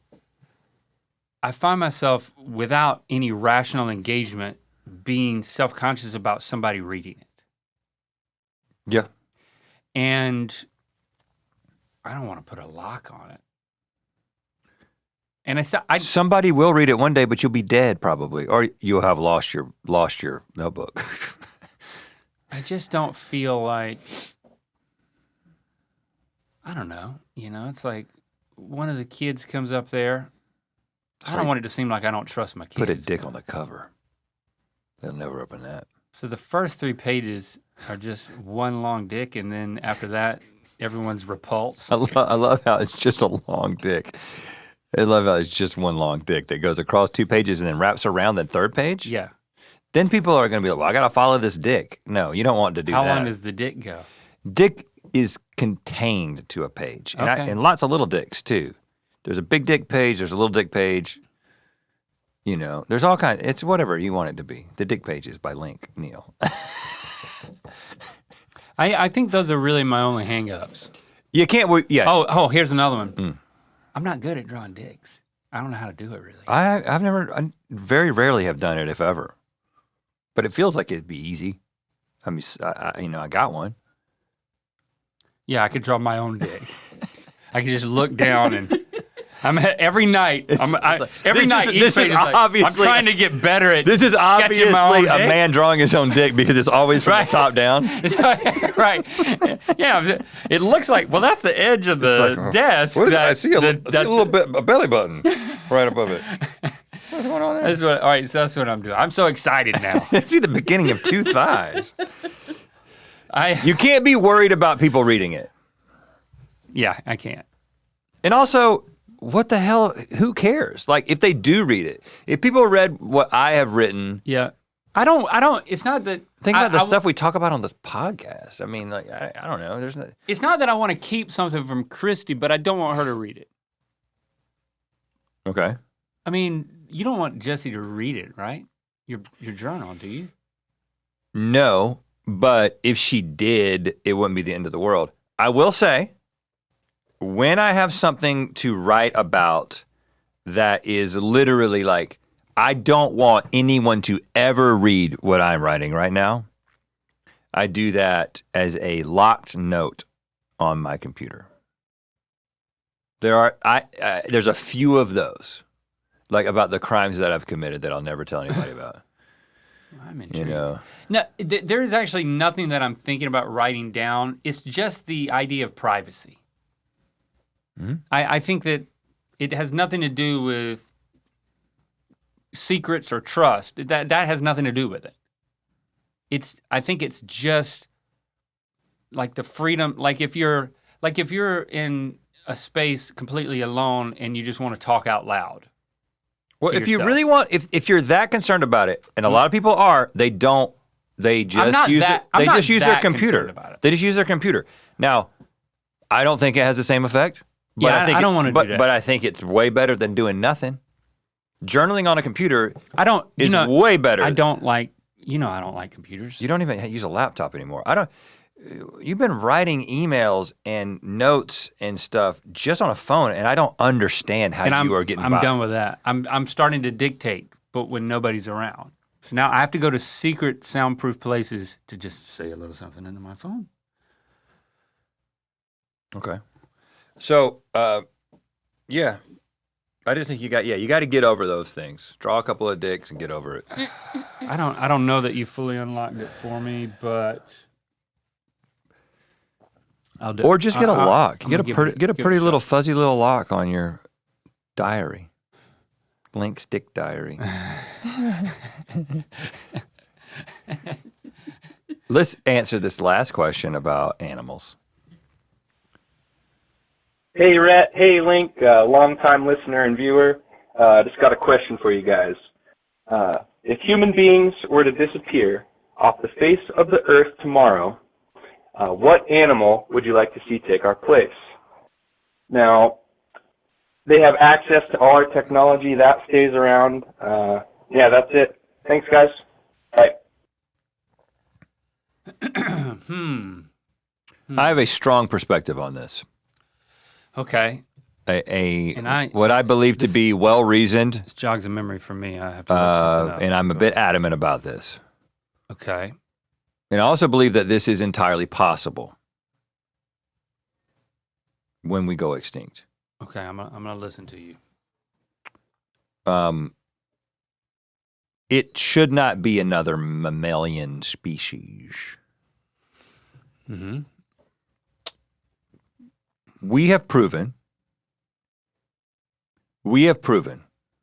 [SPEAKER 2] I find myself, without any rational engagement, being self-conscious about somebody reading it.
[SPEAKER 1] Yeah.
[SPEAKER 2] And I don't want to put a lock on it. And
[SPEAKER 1] somebody will read it one day, but you'll be dead probably, or you'll have lost your notebook.
[SPEAKER 2] I just don't feel like, I don't know, it's like one of the kids comes up there. I don't want it to seem like I don't trust my kids.
[SPEAKER 1] Put a dick on the cover. They'll never open that.
[SPEAKER 2] So the first 3 pages are just one long dick, and then after that, everyone's repulsed.
[SPEAKER 1] I love how it's just a long dick. I love how it's just one long dick that goes across 2 pages and then wraps around the 3rd page.
[SPEAKER 2] Yeah.
[SPEAKER 1] Then people are going to be like, well, I got to follow this dick. No, you don't want to do that.
[SPEAKER 2] How long does the dick go?
[SPEAKER 1] Dick is contained to a page. And,
[SPEAKER 2] Okay.
[SPEAKER 1] and lots of little dicks, too. There's a big dick page. There's a little dick page. There's all kinds. It's whatever you want it to be. The dick page is by Link, Neil.
[SPEAKER 2] I think those are really my only hang-ups.
[SPEAKER 1] You can't, yeah.
[SPEAKER 2] Oh, here's another one. I'm not good at drawing dicks. I don't know how to do it, really.
[SPEAKER 1] I very rarely have done it, if ever. But it feels like it'd be easy. I mean, I got one.
[SPEAKER 2] Yeah, I could draw my own dick. I could just look down and every night. Every night, each page is like, I'm trying to get better at.
[SPEAKER 1] This is
[SPEAKER 2] sketching my own
[SPEAKER 1] obviously a
[SPEAKER 2] dick.
[SPEAKER 1] man drawing his own dick because it's always from the top down.
[SPEAKER 2] Right. Yeah, it looks like, well, that's the edge of the desk.
[SPEAKER 1] I see a little bit, a belly button right above it. What's going on there?
[SPEAKER 2] All right, so that's what I'm doing. I'm so excited now.
[SPEAKER 1] I see the beginning of 2 thighs. You can't be worried about people reading it.
[SPEAKER 2] Yeah, I can't.
[SPEAKER 1] And also, what the hell, who cares? Like, if they do read it, if people read what I have written.
[SPEAKER 2] Yeah. I don't, it's not that.
[SPEAKER 1] Think about the stuff we talk about on this podcast. I mean, like, I don't know.
[SPEAKER 2] It's not that I want to keep something from Christy, but I don't want her to read it.
[SPEAKER 1] Okay.
[SPEAKER 2] I mean, you don't want Jesse to read it, right? Your journal, do you?
[SPEAKER 1] No, but if she did, it wouldn't be the end of the world. I will say, when I have something to write about that is literally like, I don't want anyone to ever read what I'm writing right now, I do that as a locked note on my computer. There's a few of those, like about the crimes that I've committed that I'll never tell anybody about.
[SPEAKER 2] I'm intrigued. No, there is actually nothing that I'm thinking about writing down. It's just the idea of privacy.
[SPEAKER 1] Mm-hmm.
[SPEAKER 2] I think that it has nothing to do with secrets or trust. That has nothing to do with it. I think it's just like the freedom. Like if you're in a space completely alone and you just want to talk out loud.
[SPEAKER 1] Well, if you really want, if you're that concerned about it, and a lot of people are, they just use their computer. They just use their computer. Now, I don't think it has the same effect. But
[SPEAKER 2] I don't want to do that.
[SPEAKER 1] But I think it's way better than doing nothing. Journaling on a computer is way better.
[SPEAKER 2] I don't like computers.
[SPEAKER 1] You don't even use a laptop anymore. You've been writing emails and notes and stuff just on a phone, and I don't understand how you are getting by.
[SPEAKER 2] I'm done with that. I'm starting to dictate, but when nobody's around. So now I have to go to secret soundproof places to just say a little something into my phone.
[SPEAKER 1] Okay. So, yeah, I just think you got to get over those things. Draw a couple of dicks and get over it.
[SPEAKER 2] I don't know that you fully unlocked it for me, but I'll do.
[SPEAKER 1] Or just get a lock. Get a pretty little fuzzy little lock on your diary. Link stick diary. Let's answer this last question about animals.
[SPEAKER 6] Hey, Rhett. Hey, Link. Long-time listener and viewer. Just got a question for you guys. If human beings were to disappear off the face of the earth tomorrow, what animal would you like to see take our place? Now, they have access to all our technology. That stays around. Yeah, that's it. Thanks, guys. Bye.
[SPEAKER 1] I have a strong perspective on this.
[SPEAKER 2] Okay.
[SPEAKER 1] What I believe to be well-reasoned.
[SPEAKER 2] This jogs a memory for me. I have to look something up.
[SPEAKER 1] And I'm a bit adamant about this.
[SPEAKER 2] Okay.
[SPEAKER 1] And I also believe that this is entirely possible when we go extinct.
[SPEAKER 2] Okay, I'm gonna listen to you.
[SPEAKER 1] it should not be another mammalian species.
[SPEAKER 2] Mm-hmm.
[SPEAKER 1] We have proven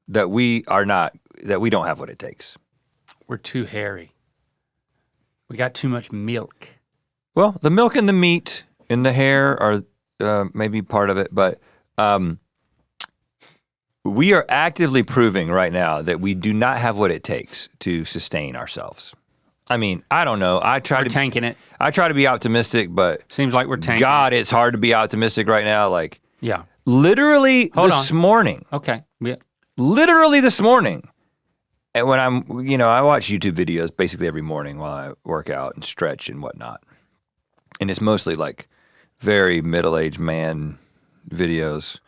[SPEAKER 1] that we don't have what it takes.
[SPEAKER 2] We're too hairy. We got too much milk.
[SPEAKER 1] Well, the milk and the meat and the hair are maybe part of it, but we are actively proving right now that we do not have what it takes to sustain ourselves. I mean, I don't know.
[SPEAKER 2] We're tanking it.
[SPEAKER 1] I try to be optimistic, but
[SPEAKER 2] seems like we're tanking.
[SPEAKER 1] God, it's hard to be optimistic right now. Like,
[SPEAKER 2] yeah.
[SPEAKER 1] Literally this morning.
[SPEAKER 2] Okay. Yeah.
[SPEAKER 1] Literally this morning. And when I watch YouTube videos basically every morning while I work out and stretch and whatnot. And it's mostly like very middle-aged man videos.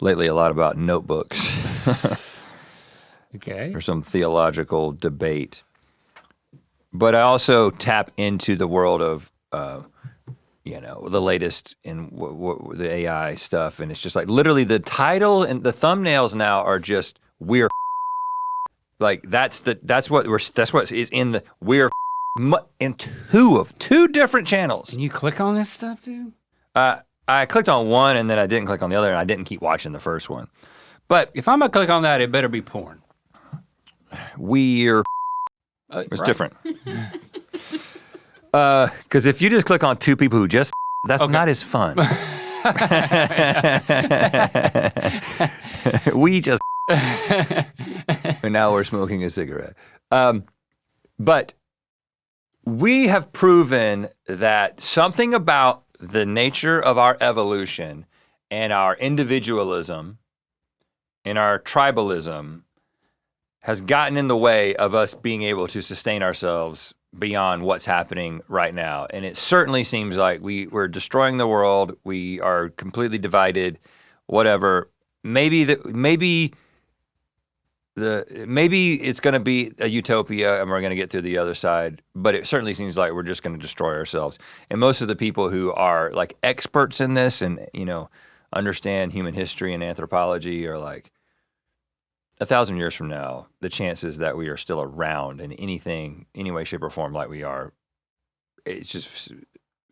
[SPEAKER 1] Lately, a lot about notebooks.
[SPEAKER 2] Okay.
[SPEAKER 1] Or some theological debate. But I also tap into the world of, the latest in the AI stuff. And it's just like literally the title and the thumbnails now are just we're like that's what is in the we're in two different channels.
[SPEAKER 2] Can you click on this stuff too?
[SPEAKER 1] I clicked on one and then I didn't click on the other and I didn't keep watching the first one. But
[SPEAKER 2] if I'm gonna click on that, it better be porn.
[SPEAKER 1] It's different. Because if you just click on two people who just that's not as fun. We just and now we're smoking a cigarette. But we have proven that something about the nature of our evolution and our individualism and our tribalism has gotten in the way of us being able to sustain ourselves beyond what's happening right now. And it certainly seems like we're destroying the world. We are completely divided, whatever. Maybe it's gonna be a utopia and we're gonna get through the other side, but it certainly seems like we're just gonna destroy ourselves. And most of the people who are like experts in this and, understand human history and anthropology are like, 1,000 years from now, the chances that we are still around in any way, shape, or form like we are, it's just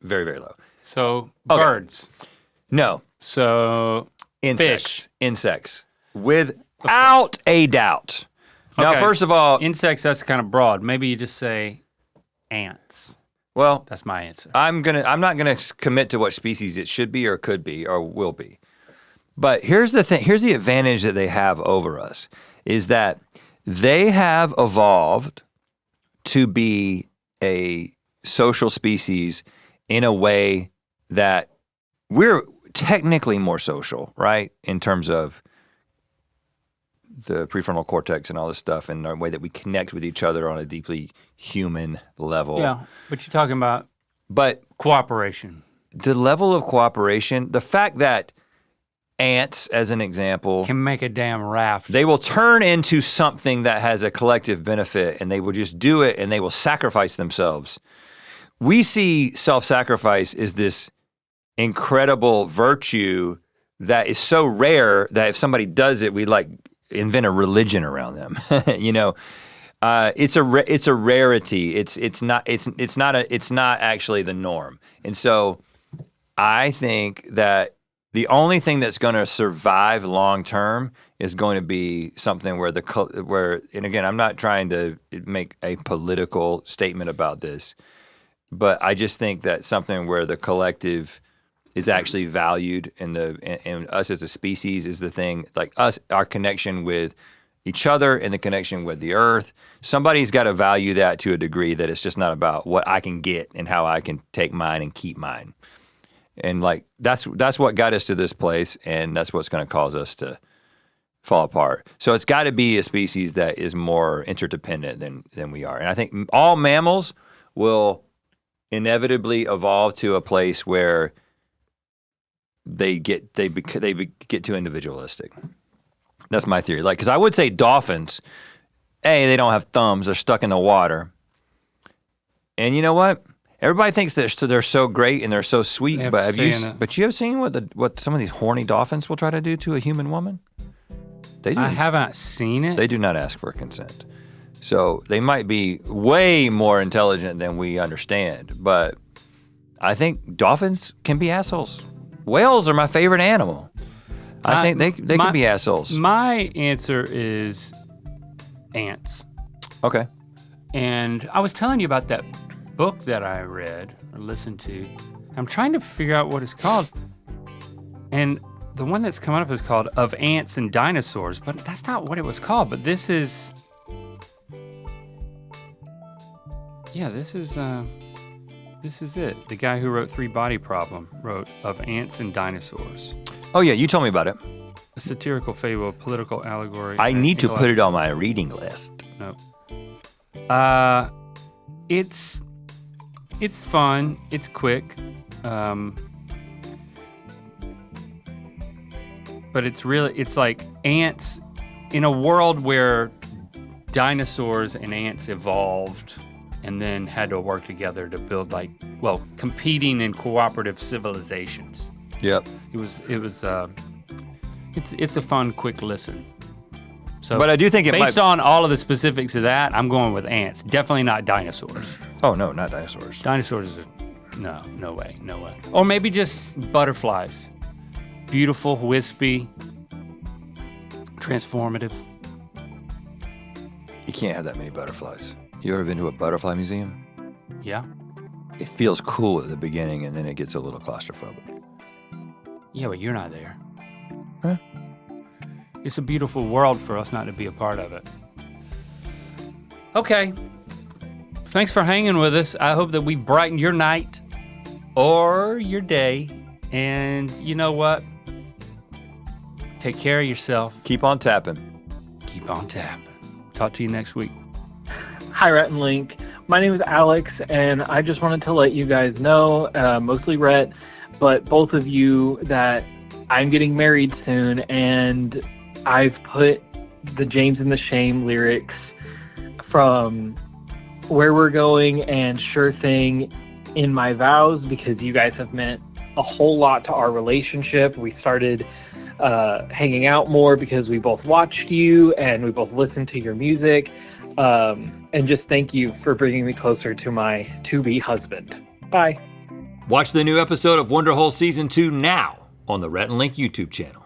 [SPEAKER 1] very, very low.
[SPEAKER 2] So birds.
[SPEAKER 1] No.
[SPEAKER 2] So
[SPEAKER 1] insects.
[SPEAKER 2] Fish.
[SPEAKER 1] Insects. Without a doubt. Now, first of all,
[SPEAKER 2] insects, that's kind of broad. Maybe you just say ants.
[SPEAKER 1] Well,
[SPEAKER 2] that's my answer.
[SPEAKER 1] I'm not gonna commit to what species it should be or could be or will be. But here's the thing, here's the advantage that they have over us, is that they have evolved to be a social species in a way that we're technically more social, right? In terms of the prefrontal cortex and all this stuff and the way that we connect with each other on a deeply human level.
[SPEAKER 2] Yeah, but you're talking about cooperation.
[SPEAKER 1] The level of cooperation, the fact that ants, as an example,
[SPEAKER 2] can make a damn raft.
[SPEAKER 1] They will turn into something that has a collective benefit and they will just do it and they will sacrifice themselves. We see self-sacrifice as this incredible virtue that is so rare that if somebody does it, we like invent a religion around them. It's a rarity. It's not actually the norm. And so I think that the only thing that's going to survive long term is going to be something where, and again, I'm not trying to make a political statement about this, but I just think that something where the collective is actually valued and us as a species is the thing, like our connection with each other and the connection with the earth. Somebody's got to value that to a degree that it's just not about what I can get and how I can take mine and keep mine. And like that's what got us to this place, and that's what's going to cause us to fall apart. So it's got to be a species that is more interdependent than we are. And I think all mammals will inevitably evolve to a place where they get too individualistic. That's my theory. Like, because I would say dolphins, they don't have thumbs; they're stuck in the water. And you know what? Everybody thinks they're so great and they're so sweet, but you ever seen what some of these horny dolphins will try to do to a human woman? They do.
[SPEAKER 2] I haven't seen it.
[SPEAKER 1] They do not ask for consent. So they might be way more intelligent than we understand, but I think dolphins can be assholes. Whales are my favorite animal. I think they can be assholes.
[SPEAKER 2] My answer is ants.
[SPEAKER 1] Okay.
[SPEAKER 2] And I was telling you about that book that I read or listened to. I'm trying to figure out what it's called. And the one that's coming up is called Of Ants and Dinosaurs, but that's not what it was called. But this is, this is it. The guy who wrote Three Body Problem wrote Of Ants and Dinosaurs.
[SPEAKER 1] Oh yeah, you told me about it.
[SPEAKER 2] A satirical fable, a political allegory.
[SPEAKER 1] I need to put it on my reading list.
[SPEAKER 2] No. It's fun. It's quick. But it's like ants in a world where dinosaurs and ants evolved and then had to work together to build competing and cooperative civilizations.
[SPEAKER 1] Yep.
[SPEAKER 2] It's a fun, quick listen. So,
[SPEAKER 1] but I do think
[SPEAKER 2] based on all of the specifics of that, I'm going with ants. Definitely not dinosaurs.
[SPEAKER 1] Oh no, not dinosaurs.
[SPEAKER 2] Dinosaurs are, no way. Or maybe just butterflies. Beautiful, wispy, transformative.
[SPEAKER 1] You can't have that many butterflies. You ever been to a butterfly museum?
[SPEAKER 2] Yeah.
[SPEAKER 1] It feels cool at the beginning and then it gets a little claustrophobic.
[SPEAKER 2] Yeah, but you're not there.
[SPEAKER 1] Huh?
[SPEAKER 2] It's a beautiful world for us not to be a part of it. Okay. Thanks for hanging with us. I hope that we brightened your night or your day. And you know what? Take care of yourself.
[SPEAKER 1] Keep on tapping.
[SPEAKER 2] Keep on tapping. Talk to you next week.
[SPEAKER 7] Hi, Rhett Link. My name is Alex, and I just wanted to let you guys know, mostly Rhett, but both of you, that I'm getting married soon, and I've put the James and the Shame lyrics from Where We're Going and Sure Thing in my vows because you guys have meant a whole lot to our relationship. We started hanging out more because we both watched you and we both listened to your music. And just thank you for bringing me closer to my to-be husband. Bye.
[SPEAKER 1] Watch the new episode of Wonderhole Season 2 now on the Rhett and Link YouTube channel.